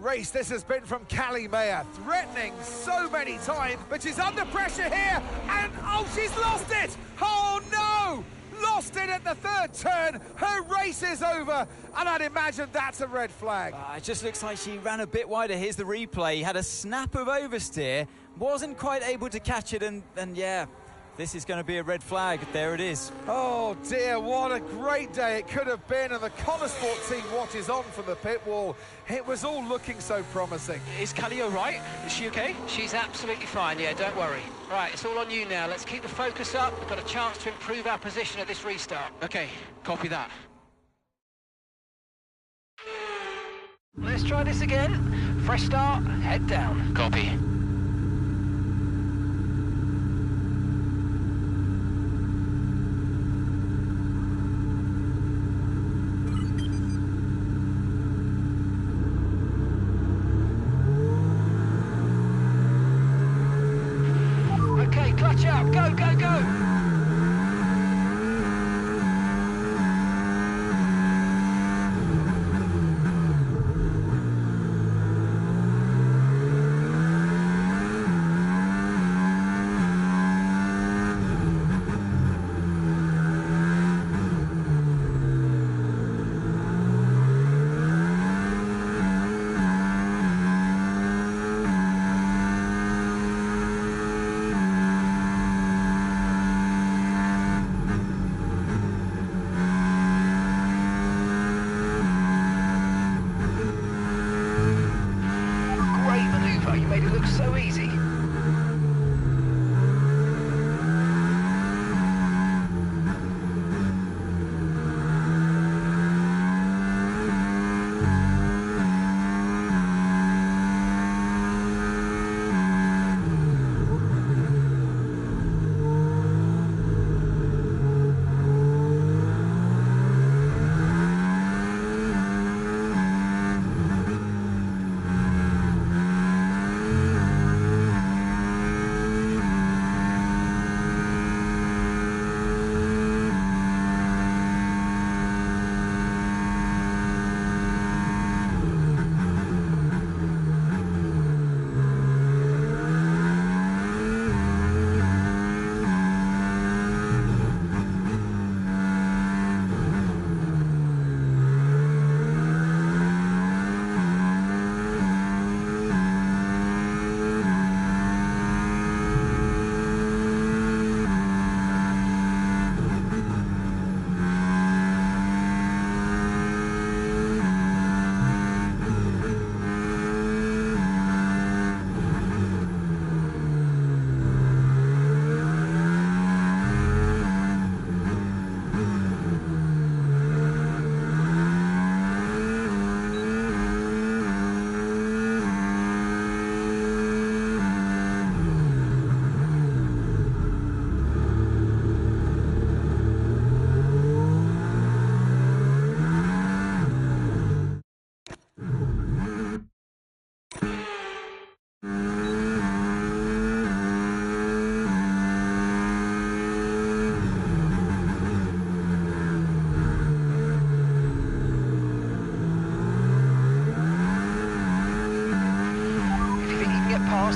race this has been from Callie Mayer, threatening so many times, but she's under pressure here, and oh, she's lost it! Oh no! Lost it at the third turn. Her race is over, and I'd imagine that's a red flag. It just looks like she ran a bit wider. Here's the replay. Had a snap of oversteer, wasn't quite able to catch it, and yeah, this is going to be a red flag. There it is. Oh dear, what a great day it could have been, and the Connosport team watches on from the pit wall. It was all looking so promising. Is Callie all right? Is she okay? She's absolutely fine, yeah, don't worry. Right, it's all on you now. Let's keep the focus up. We've got a chance to improve our position at this restart. Okay, copy that. Let's try this again. Fresh start, head down. Copy. Clutch out, go, go, go! So easy.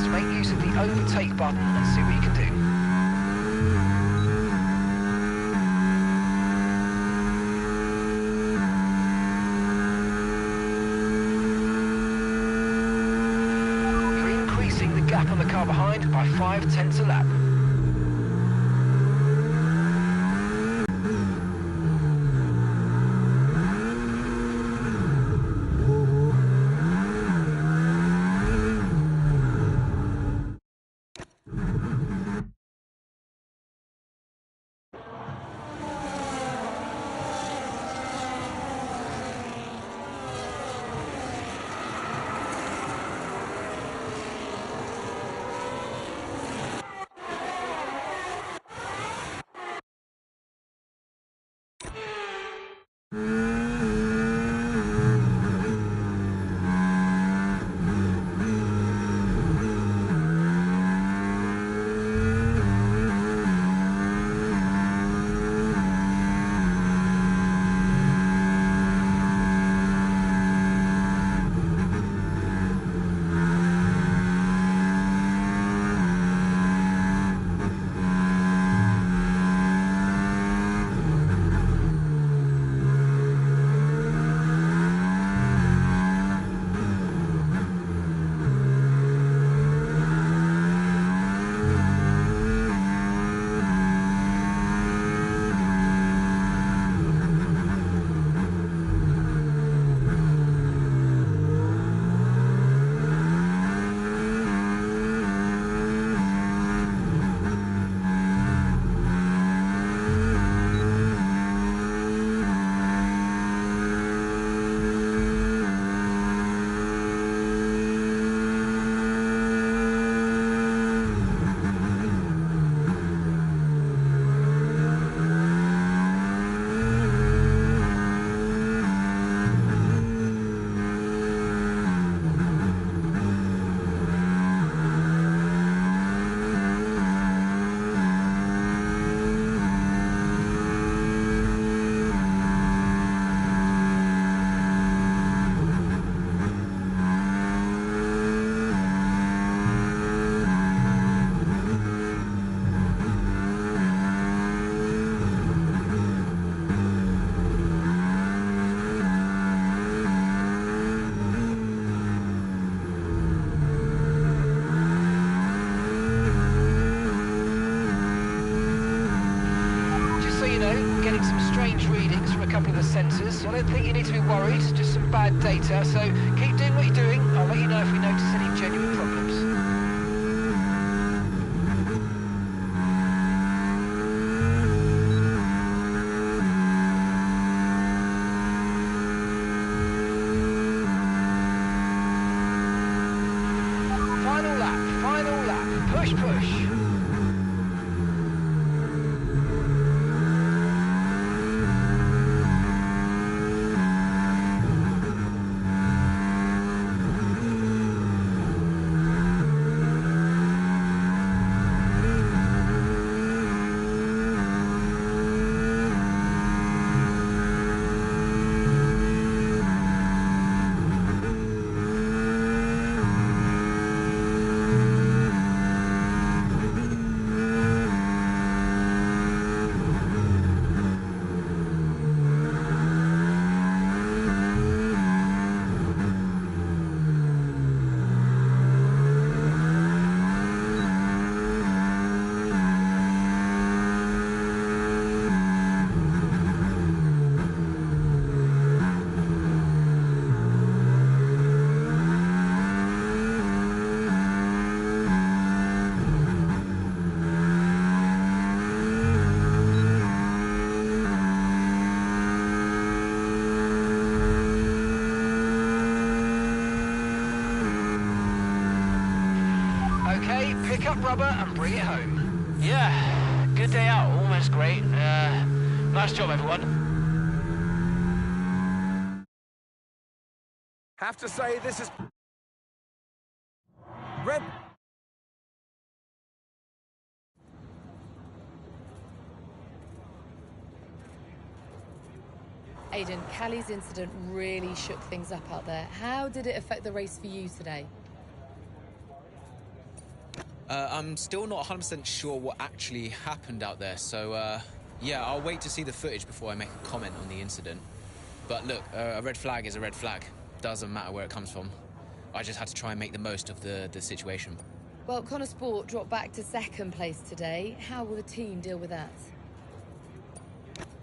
Make use of the overtake button and see what you can do. You're increasing the gap on the car behind by 5/10 a lap. getting some strange readings from a couple of the sensors. I don't think you need to be worried, just some bad data. So keep doing what you're doing. I'll let you know if we notice any genuine problems. Final lap, push, push. Okay, pick up rubber and bring it home. Yeah, good day out, almost great. Nice job, everyone. Have to say, this is... Red... Aidan, Callie's incident really shook things up out there. How did it affect the race for you today? I'm still not 100% sure what actually happened out there, so yeah, I'll wait to see the footage before I make a comment on the incident. But look, a red flag is a red flag. Doesn't matter where it comes from. I just had to try and make the most of the situation. Well, Connor Sport dropped back to second place today. How will the team deal with that?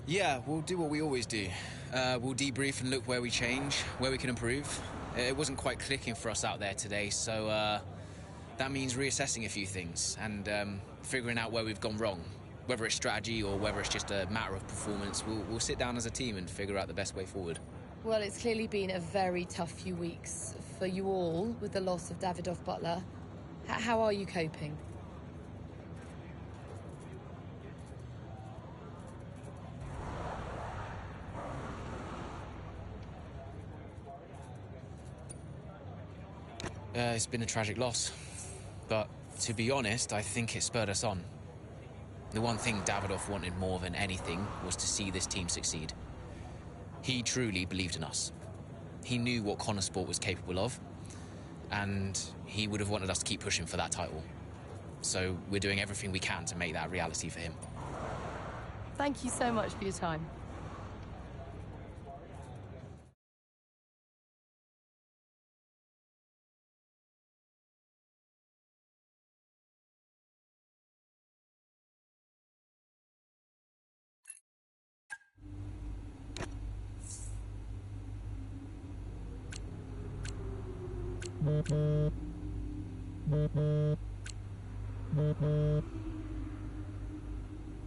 Yeah, we'll do what we always do. We'll debrief and look where we change, where we can improve. It wasn't quite clicking for us out there today, so that means reassessing a few things and figuring out where we've gone wrong. Whether it's strategy or whether it's just a matter of performance, we'll sit down as a team and figure out the best way forward. Well, it's clearly been a very tough few weeks for you all with the loss of Davidoff Butler. How are you coping? It's been a tragic loss, but to be honest, I think it spurred us on. The one thing Davidoff wanted more than anything was to see this team succeed. He truly believed in us. He knew what Connor Sport was capable of, and he would have wanted us to keep pushing for that title. So we're doing everything we can to make that reality for him. Thank you so much for your time.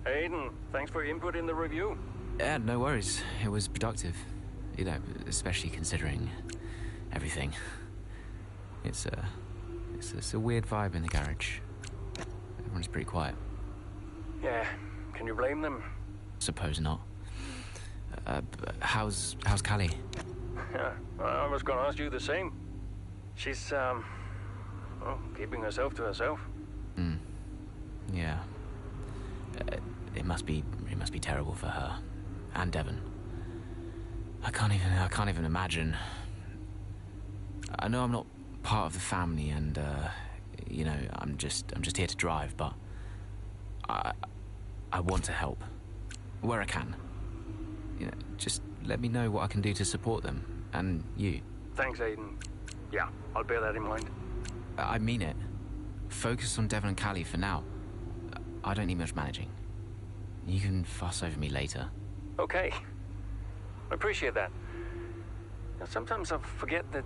Aidan, thanks for your input in the review. Yeah, no worries. It was productive. You know, especially considering everything. It's a weird vibe in the garage. Everyone's pretty quiet. Yeah, can you blame them? Suppose not. How's Callie? Yeah, I was gonna ask you the same. She's, well, keeping herself to herself. Yeah. It must be terrible for her. And Devon. I can't even imagine. I know I'm not part of the family and, you know, I'm just here to drive, but I want to help. Where I can. You know, just let me know what I can do to support them. And you. Thanks, Aidan. Yeah, I'll bear that in mind. I mean it. Focus on Devon and Callie for now. I don't need much managing. You can fuss over me later. Okay. I appreciate that. Now, sometimes I forget that,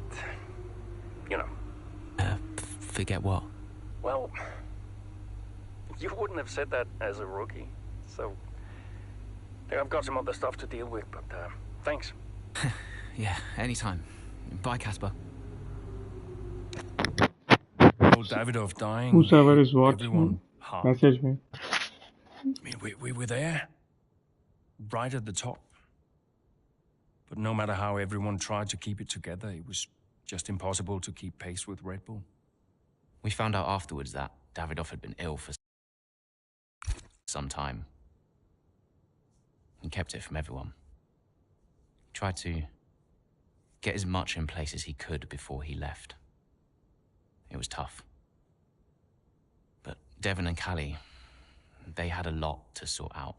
you know. Forget what? Well, you wouldn't have said that as a rookie. So, I've got some other stuff to deal with, but thanks. Yeah, anytime. Bye, Casper. Old Davidoff dying. Whosoever is Everyone watching, message me. I mean, we were there, right at the top. But no matter how everyone tried to keep it together, it was just impossible to keep pace with Red Bull. We found out afterwards that Davidoff had been ill for some time. He kept it from everyone. He tried to get as much in place as he could before he left. It was tough. But Devon and Callie, they had a lot to sort out.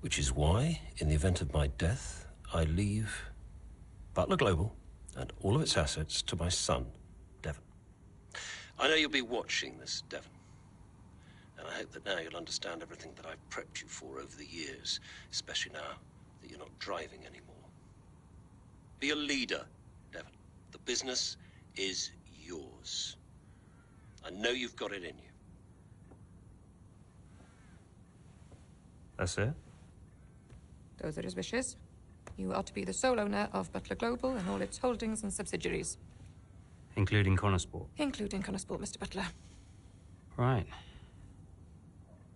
Which is why, in the event of my death, I leave Butler Global and all of its assets to my son, Devon. I know you'll be watching this, Devon. And I hope that now you'll understand everything that I've prepped you for over the years, especially now that you're not driving anymore. Be a leader, Devon. The business is yours. I know you've got it in you. That's it? Those are his wishes. You are to be the sole owner of Butler Global and all its holdings and subsidiaries. Including Connorsport? Including Connorsport, Mr. Butler. Right.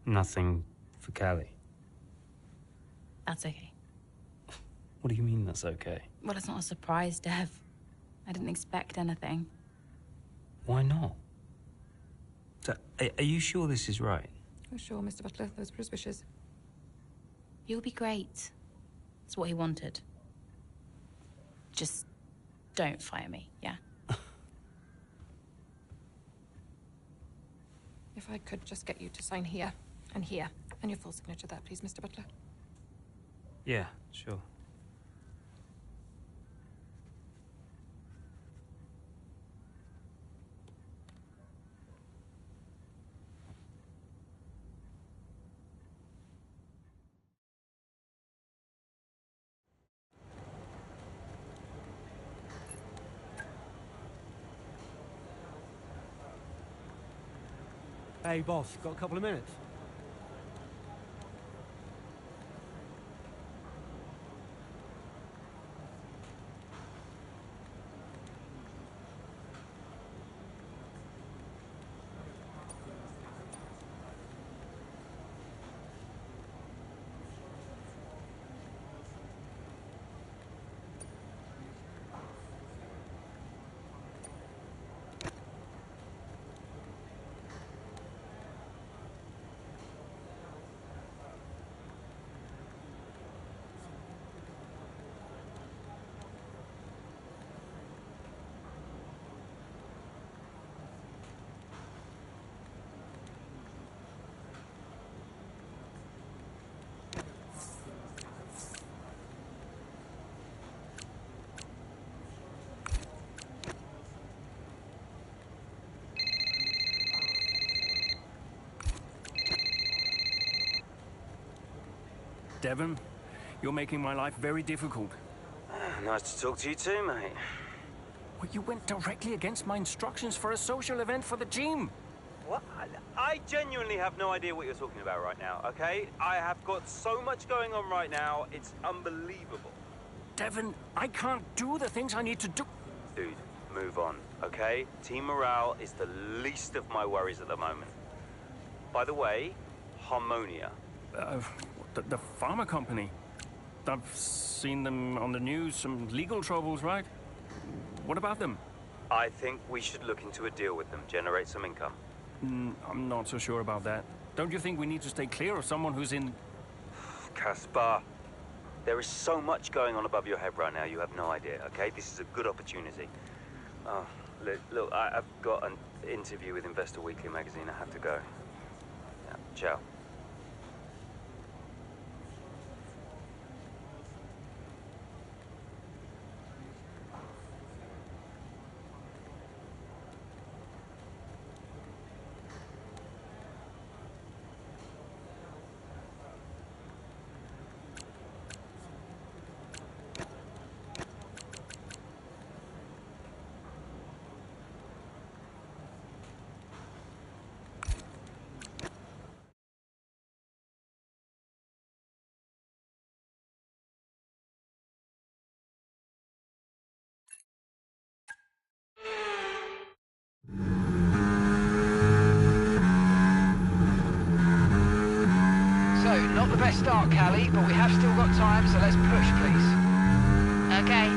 Nothing for Callie? That's okay. What do you mean that's okay? Well, it's not a surprise, Dev. I didn't expect anything. Why not? So, are you sure this is right? Oh, sure, Mr. Butler. Those were his wishes. You'll be great. That's what he wanted. Just don't fire me, yeah? If I could just get you to sign here, and your full signature there, please, Mr. Butler. Yeah, sure. Hey, boss, got a couple of minutes? Devon, you're making my life very difficult. Nice to talk to you too, mate. Well, you went directly against my instructions for a social event for the team. What? I genuinely have no idea what you're talking about right now, okay? I have got so much going on right now, it's unbelievable. Devon, I can't do the things I need to do. Dude, move on, okay? Team morale is the least of my worries at the moment. By the way, Harmonia. The pharma company. I've seen them on the news, some legal troubles, right? What about them? I think we should look into a deal with them, generate some income. I'm not so sure about that. Don't you think we need to stay clear of someone who's in... Caspar, there is so much going on above your head right now, you have no idea, okay? This is a good opportunity. Oh, look, I've got an interview with Investor Weekly magazine. I have to go. Yeah, ciao. the best start, Callie, but we have still got time, so let's push, please. Okay.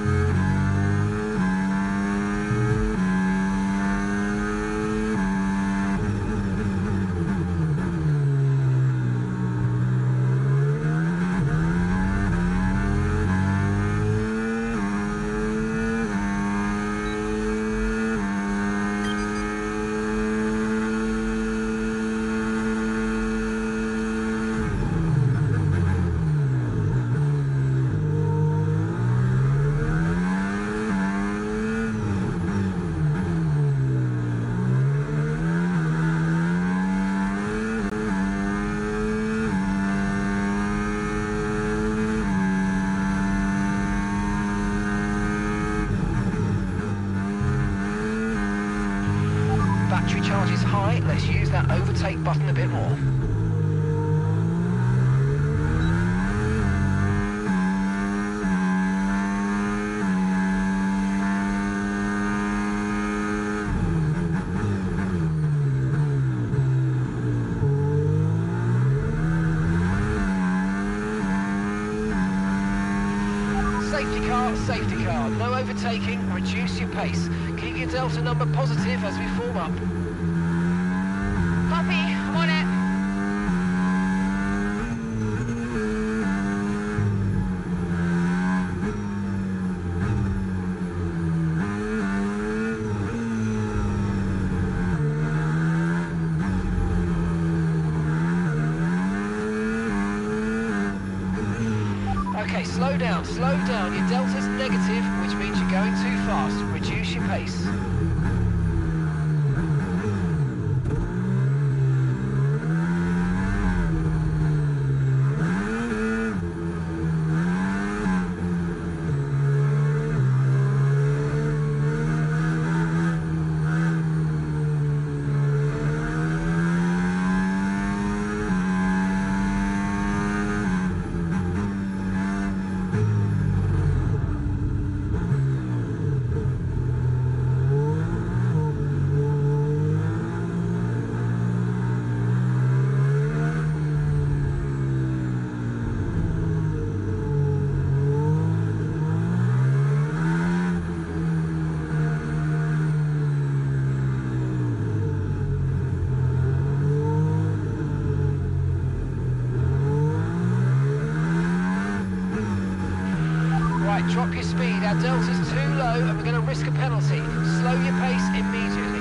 Battery charge is high, let's use that overtake button a bit more. Safety car, no overtaking, reduce your pace. Keep your delta number positive as we form up. Copy, I'm on it. Okay, slow down, slow down. Your delta's negative, which means you're going too fast. Reduce your pace. Drop your speed, our delta's too low and we're going to risk a penalty. Slow your pace immediately.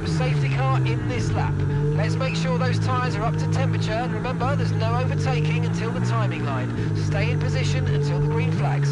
Safety car in this lap. Let's make sure those tyres are up to temperature, and remember, there's no overtaking until the timing line. Stay in position until the green flags.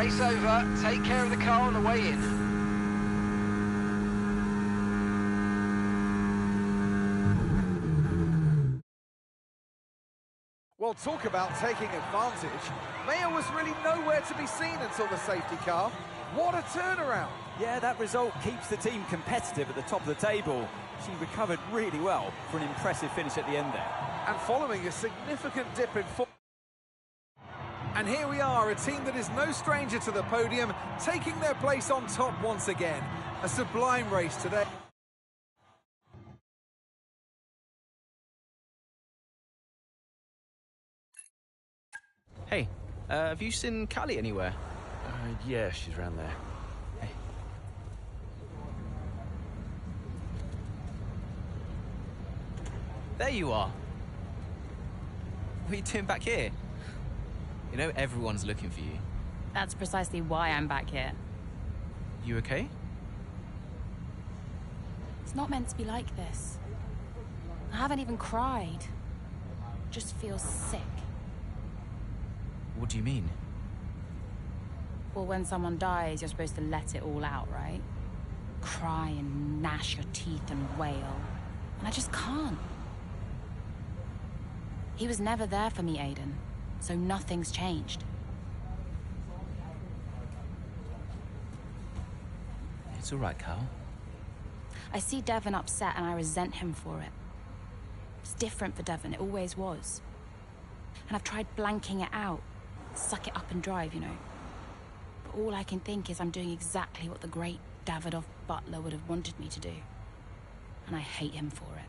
Race over. Take care of the car on the way in. Well, talk about taking advantage. Maya was really nowhere to be seen until the safety car. What a turnaround. Yeah, that result keeps the team competitive at the top of the table. She recovered really well for an impressive finish at the end there. And following a significant dip in form. And here we are, a team that is no stranger to the podium, taking their place on top once again. A sublime race today. Hey, have you seen Callie anywhere? Yeah, she's around there. Hey. There you are. What are you doing back here? You know everyone's looking for you. That's precisely why I'm back here. You okay? It's not meant to be like this. I haven't even cried. Just feel sick. What do you mean? Well, when someone dies, you're supposed to let it all out, right? Cry and gnash your teeth and wail. And I just can't. He was never there for me, Aiden. So nothing's changed. It's all right, Cal. I see Devon upset and I resent him for it. It's different for Devon, it always was. And I've tried blanking it out. Suck it up and drive, you know. But all I can think is I'm doing exactly what the great Davidoff Butler would have wanted me to do. And I hate him for it.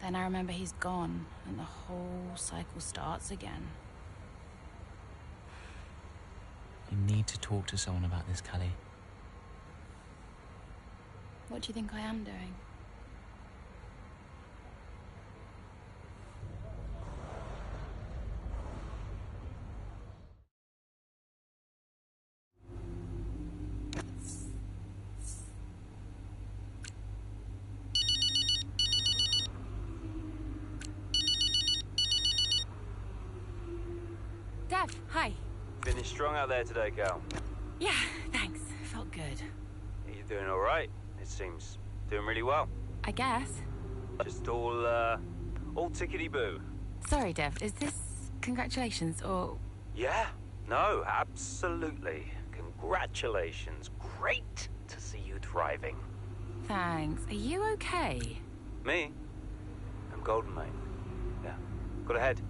Then I remember he's gone, and the whole cycle starts again. You need to talk to someone about this, Callie. What do you think I am doing? Dev, hi. Finished strong out there today, Cal. Yeah, thanks. Felt good. You're doing all right. It seems doing really well. I guess. Just all tickety-boo. Sorry, Dev. Is this congratulations or... Yeah. No, absolutely. Congratulations. Great to see you thriving. Thanks. Are you okay? Me? I'm golden, mate. Yeah. Got ahead.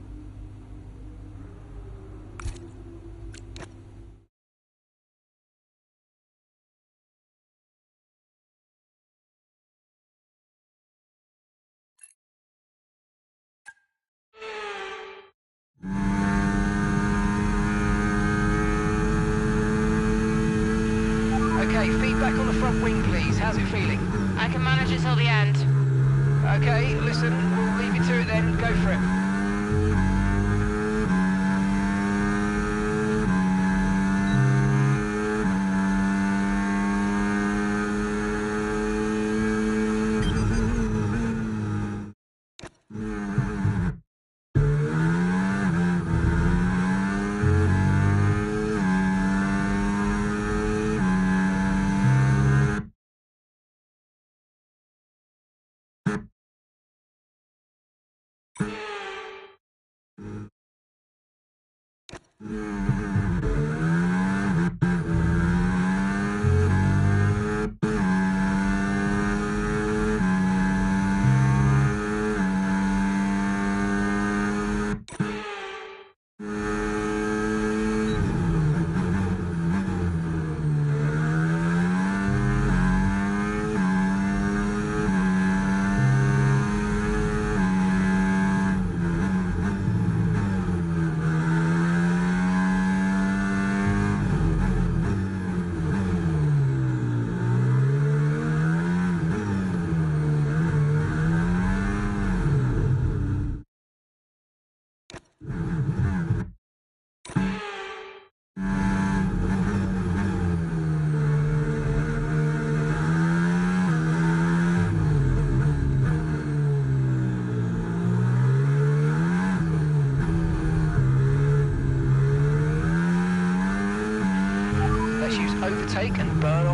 Okay, feedback on the front wing, please. How's it feeling? I can manage it till the end. Okay, listen, we'll leave you to it then. Go for it.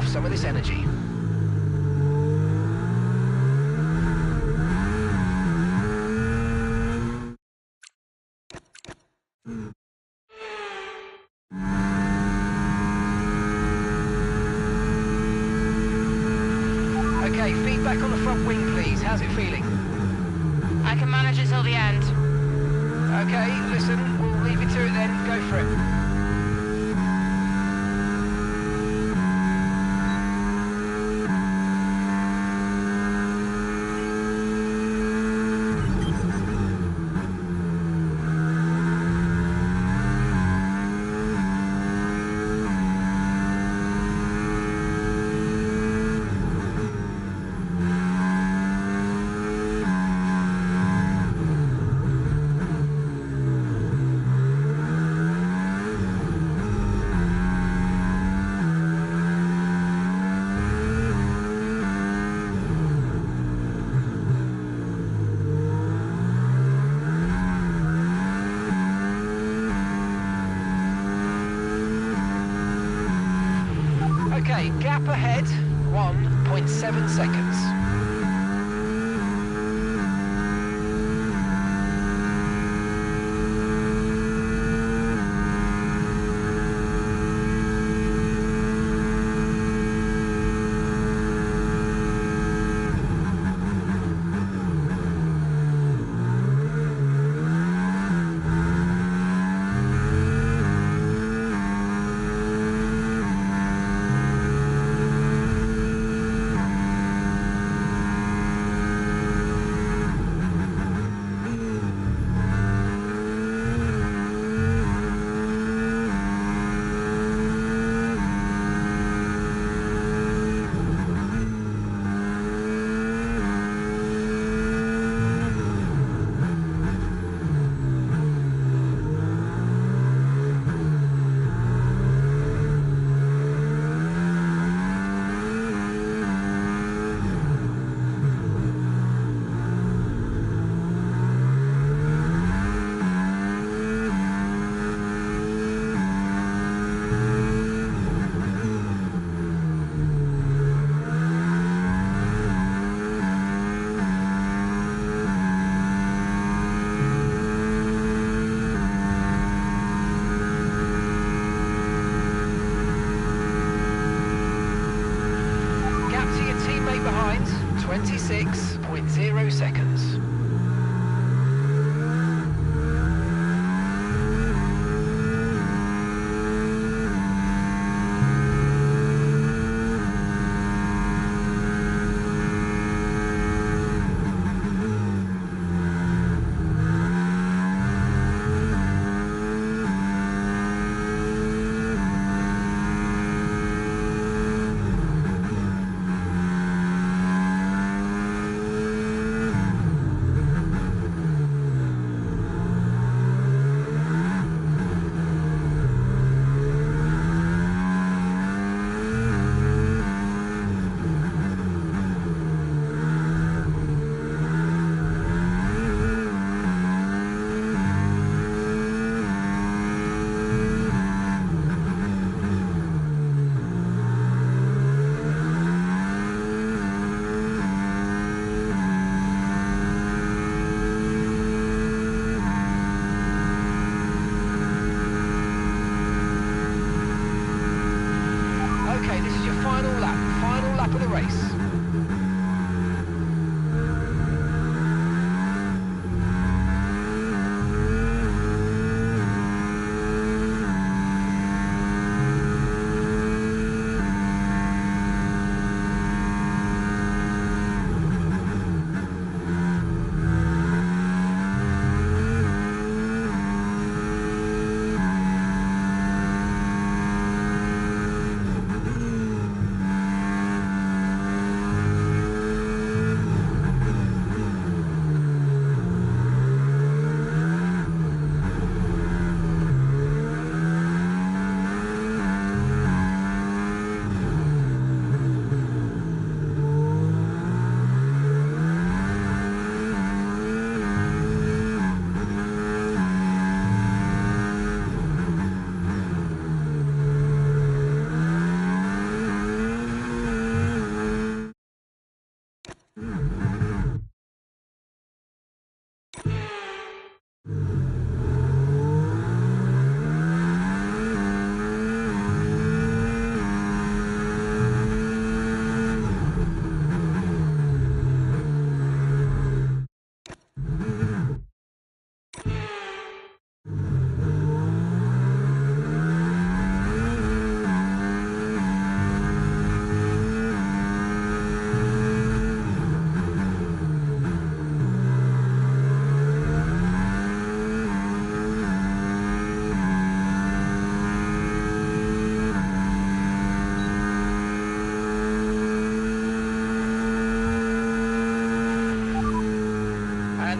some of this energy. Okay, feedback on the front wing, please. How's it feeling? I can manage it till the end. Okay, listen, we'll leave you to it then. Go for it. Okay, gap ahead, 1.7 seconds.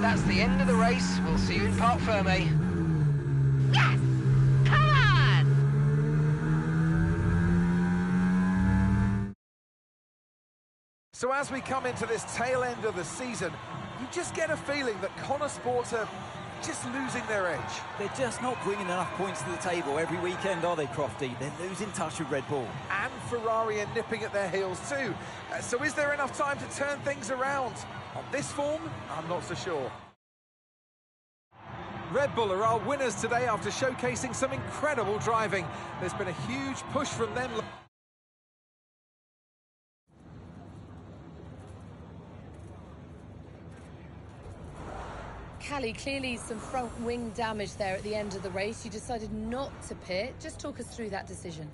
that's the end of the race. We'll see you in Parc Ferme. Yes! Come on! So as we come into this tail end of the season, you just get a feeling that Connor Sport are just losing their edge. They're just not bringing enough points to the table every weekend, are they, Crofty? They're losing touch with Red Bull. And Ferrari are nipping at their heels too. So is there enough time to turn things around? On this form, I'm not so sure. Red Bull are our winners today after showcasing some incredible driving. There's been a huge push from them. Callie, clearly some front wing damage there at the end of the race. You decided not to pit. Just talk us through that decision.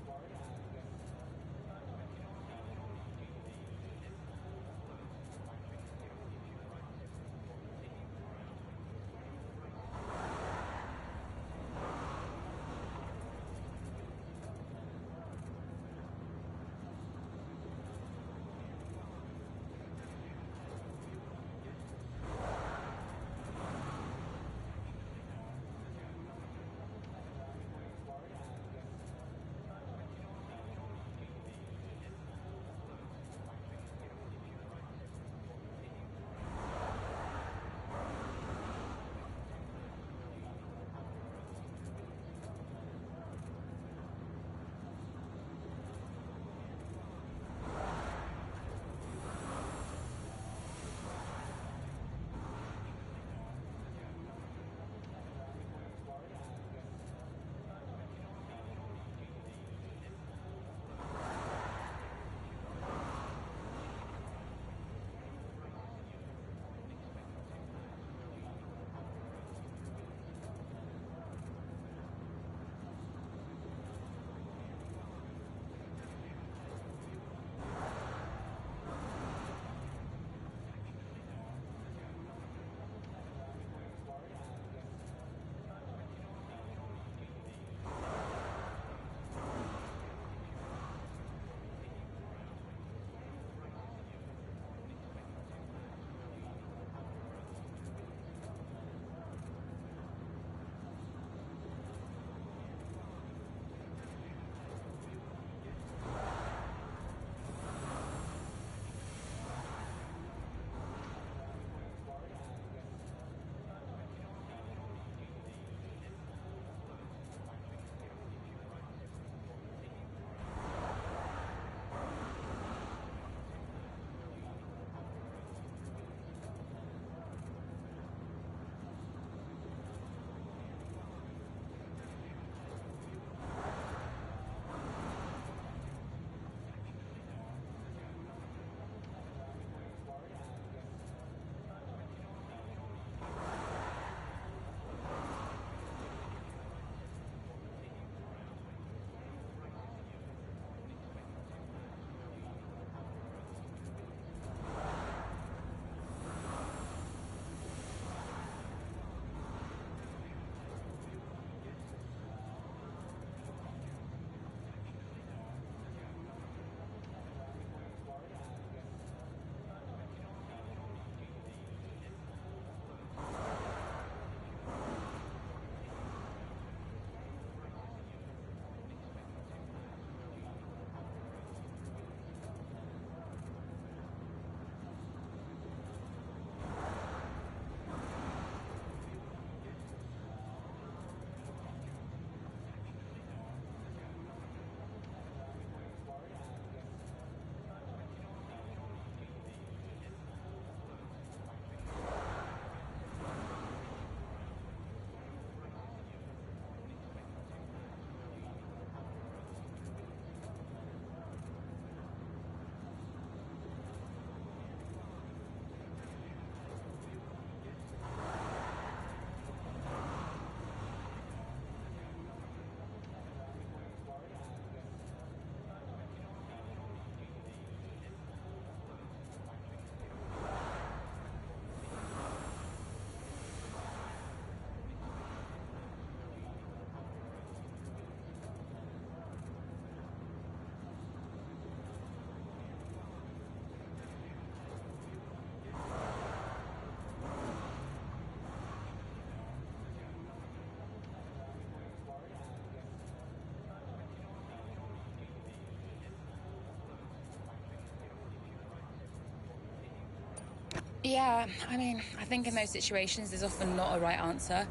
Yeah, I mean, I think in those situations there's often not a right answer.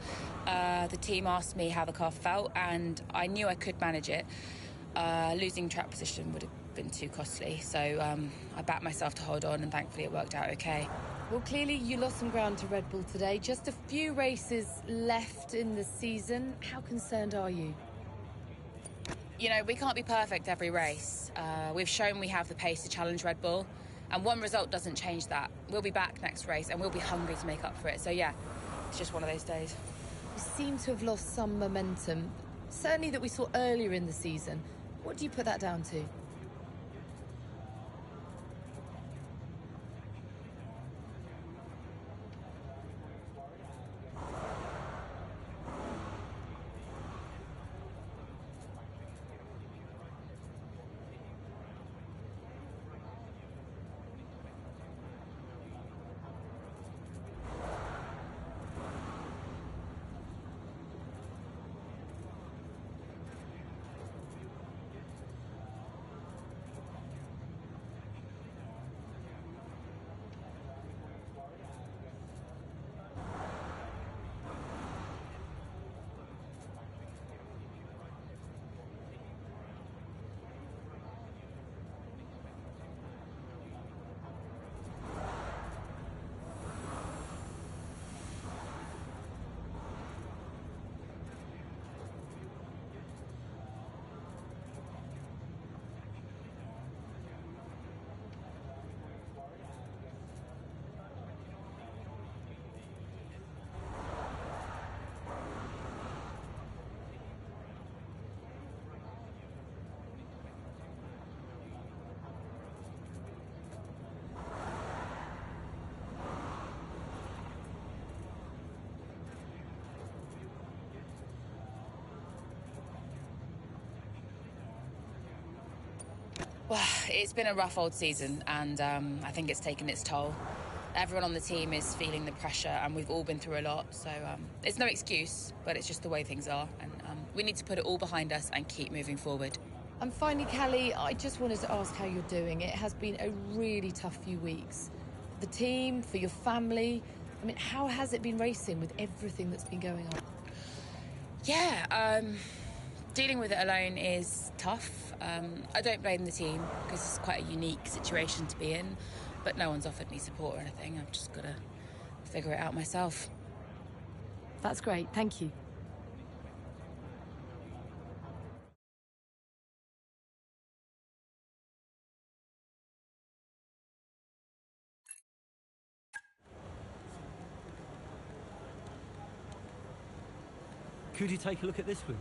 The team asked me how the car felt, and I knew I could manage it. Losing track position would have been too costly, so I backed myself to hold on, and thankfully it worked out okay. Well, clearly you lost some ground to Red Bull today. Just a few races left in the season. How concerned are you? You know, we can't be perfect every race. We've shown we have the pace to challenge Red Bull, and one result doesn't change that. We'll be back next race, and we'll be hungry to make up for it. So yeah, it's just one of those days. You seem to have lost some momentum, certainly that we saw earlier in the season. What do you put that down to? Well, it's been a rough old season, and I think it's taken its toll. Everyone on the team is feeling the pressure, and we've all been through a lot, so it's no excuse, but it's just the way things are, and we need to put it all behind us and keep moving forward. And finally, Callie, I just wanted to ask how you're doing. It has been a really tough few weeks. For the team, for your family. I mean, how has it been racing with everything that's been going on? Yeah, dealing with it alone is tough. I don't blame the team, because it's quite a unique situation to be in, but no one's offered me support or anything. I've just got to figure it out myself. That's great, thank you. Could you take a look at this, please?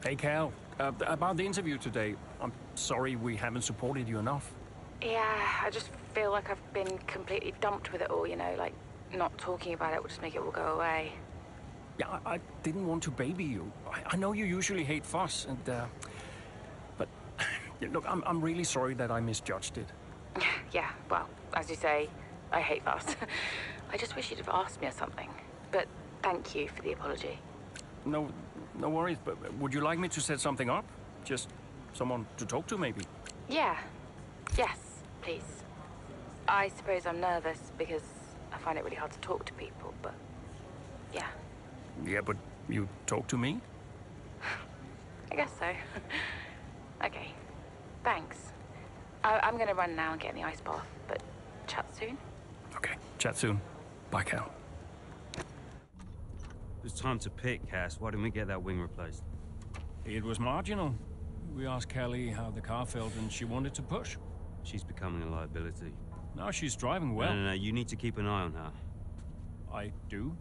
Hey, Cal. About the interview today, I'm sorry we haven't supported you enough. Yeah, I just feel like I've been completely dumped with it all, you know, like not talking about it will just make it all go away. Yeah, I didn't want to baby you. I know you usually hate fuss, and but look, I'm really sorry that I misjudged it. Yeah, well, as you say, I hate fuss. I just wish you'd have asked me or something. But thank you for the apology. No worries, but would you like me to set something up? Just someone to talk to, maybe? Yeah. Yes, please. I suppose I'm nervous because I find it really hard to talk to people, but yeah. Yeah, but you talk to me? I guess so. Okay. Thanks. I'm gonna run now and get in the ice bath, but chat soon. Okay, chat soon. Bye, Cal. It was time to pick, Cass. Why didn't we get that wing replaced? It was marginal. We asked Kelly how the car felt, and she wanted to push. She's becoming a liability. Now she's driving well. No, you need to keep an eye on her. I do?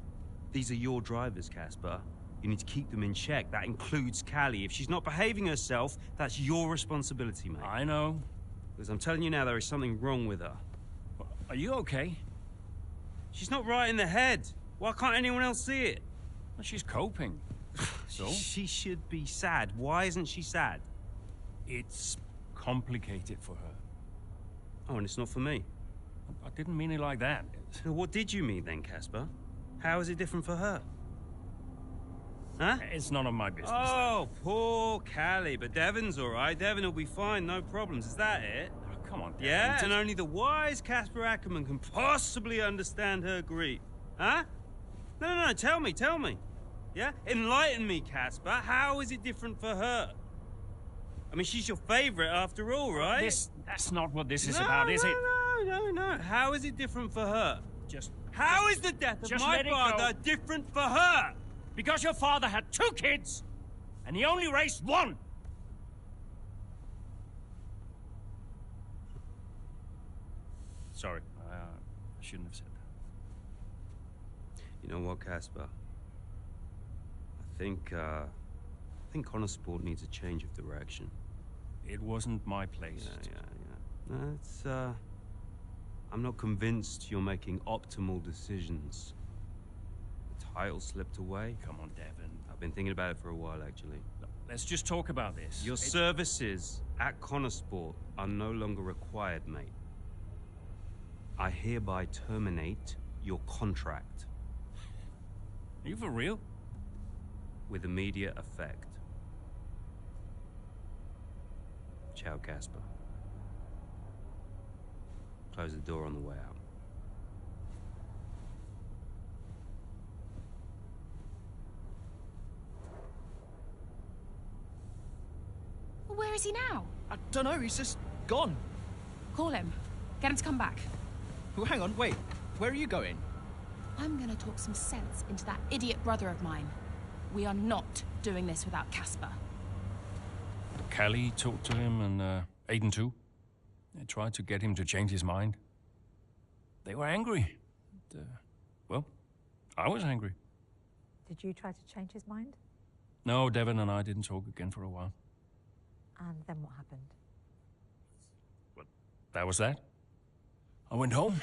These are your drivers, Casper. You need to keep them in check. That includes Callie. If she's not behaving herself, that's your responsibility, mate. I know. Because I'm telling you now, there is something wrong with her. Are you okay? She's not right in the head. Why can't anyone else see it? Well, she's coping. So? She should be sad. Why isn't she sad? It's complicated for her. Oh, and it's not for me. I didn't mean it like that. So what did you mean then, Casper? How is it different for her? Huh? It's none of my business. Oh, poor Callie. But Devon's all right. Devon will be fine, no problems. Is that it? Oh, come on, Devon. Yeah, and only the wise Casper Ackerman can possibly understand her grief. Huh? No, tell me. Yeah? Enlighten me, Casper. How is it different for her? I mean, she's your favorite after all, right? That's not what this is about, is it? No. How is it different for her? How is the death of my father different for her? Because your father had 2 kids, and he only raised 1. Sorry, I shouldn't have said that. You know what, Casper? I think Connor Sport needs a change of direction. It wasn't my place. Yeah. No, it's, I'm not convinced you're making optimal decisions. The title slipped away. Come on, Devon. I've been thinking about it for a while, actually. Let's just talk about this. Your services at Connor Sport are no longer required, mate. I hereby terminate your contract. Are you for real? With immediate effect. Ciao, Casper. Close the door on the way out. Well, where is he now? I don't know, he's just gone. Call him. Get him to come back. Well, hang on, wait. Where are you going? I'm gonna talk some sense into that idiot brother of mine. We are not doing this without Casper. Callie talked to him, and Aiden too. They tried to get him to change his mind. They were angry. Well, I was angry. Did you try to change his mind? No, Devon and I didn't talk again for a while. And then what happened? That was that. I went home.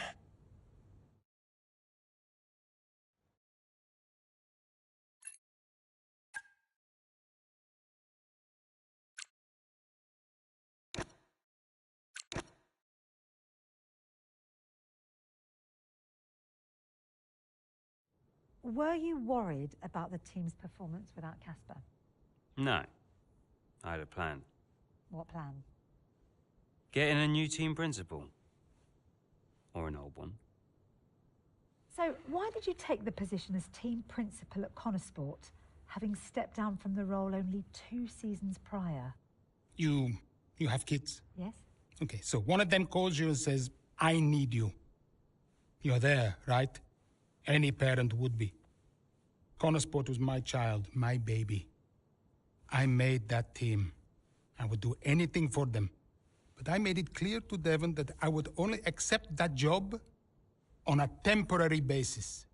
Were you worried about the team's performance without Casper? No. I had a plan. What plan? Getting a new team principal. Or an old one. So, why did you take the position as team principal at Connor Sport, having stepped down from the role only 2 seasons prior? You have kids? Yes. Okay, so one of them calls you and says, I need you. You're there, right? Any parent would be. Connor Sport was my child, my baby. I made that team. I would do anything for them. But I made it clear to Devon that I would only accept that job on a temporary basis.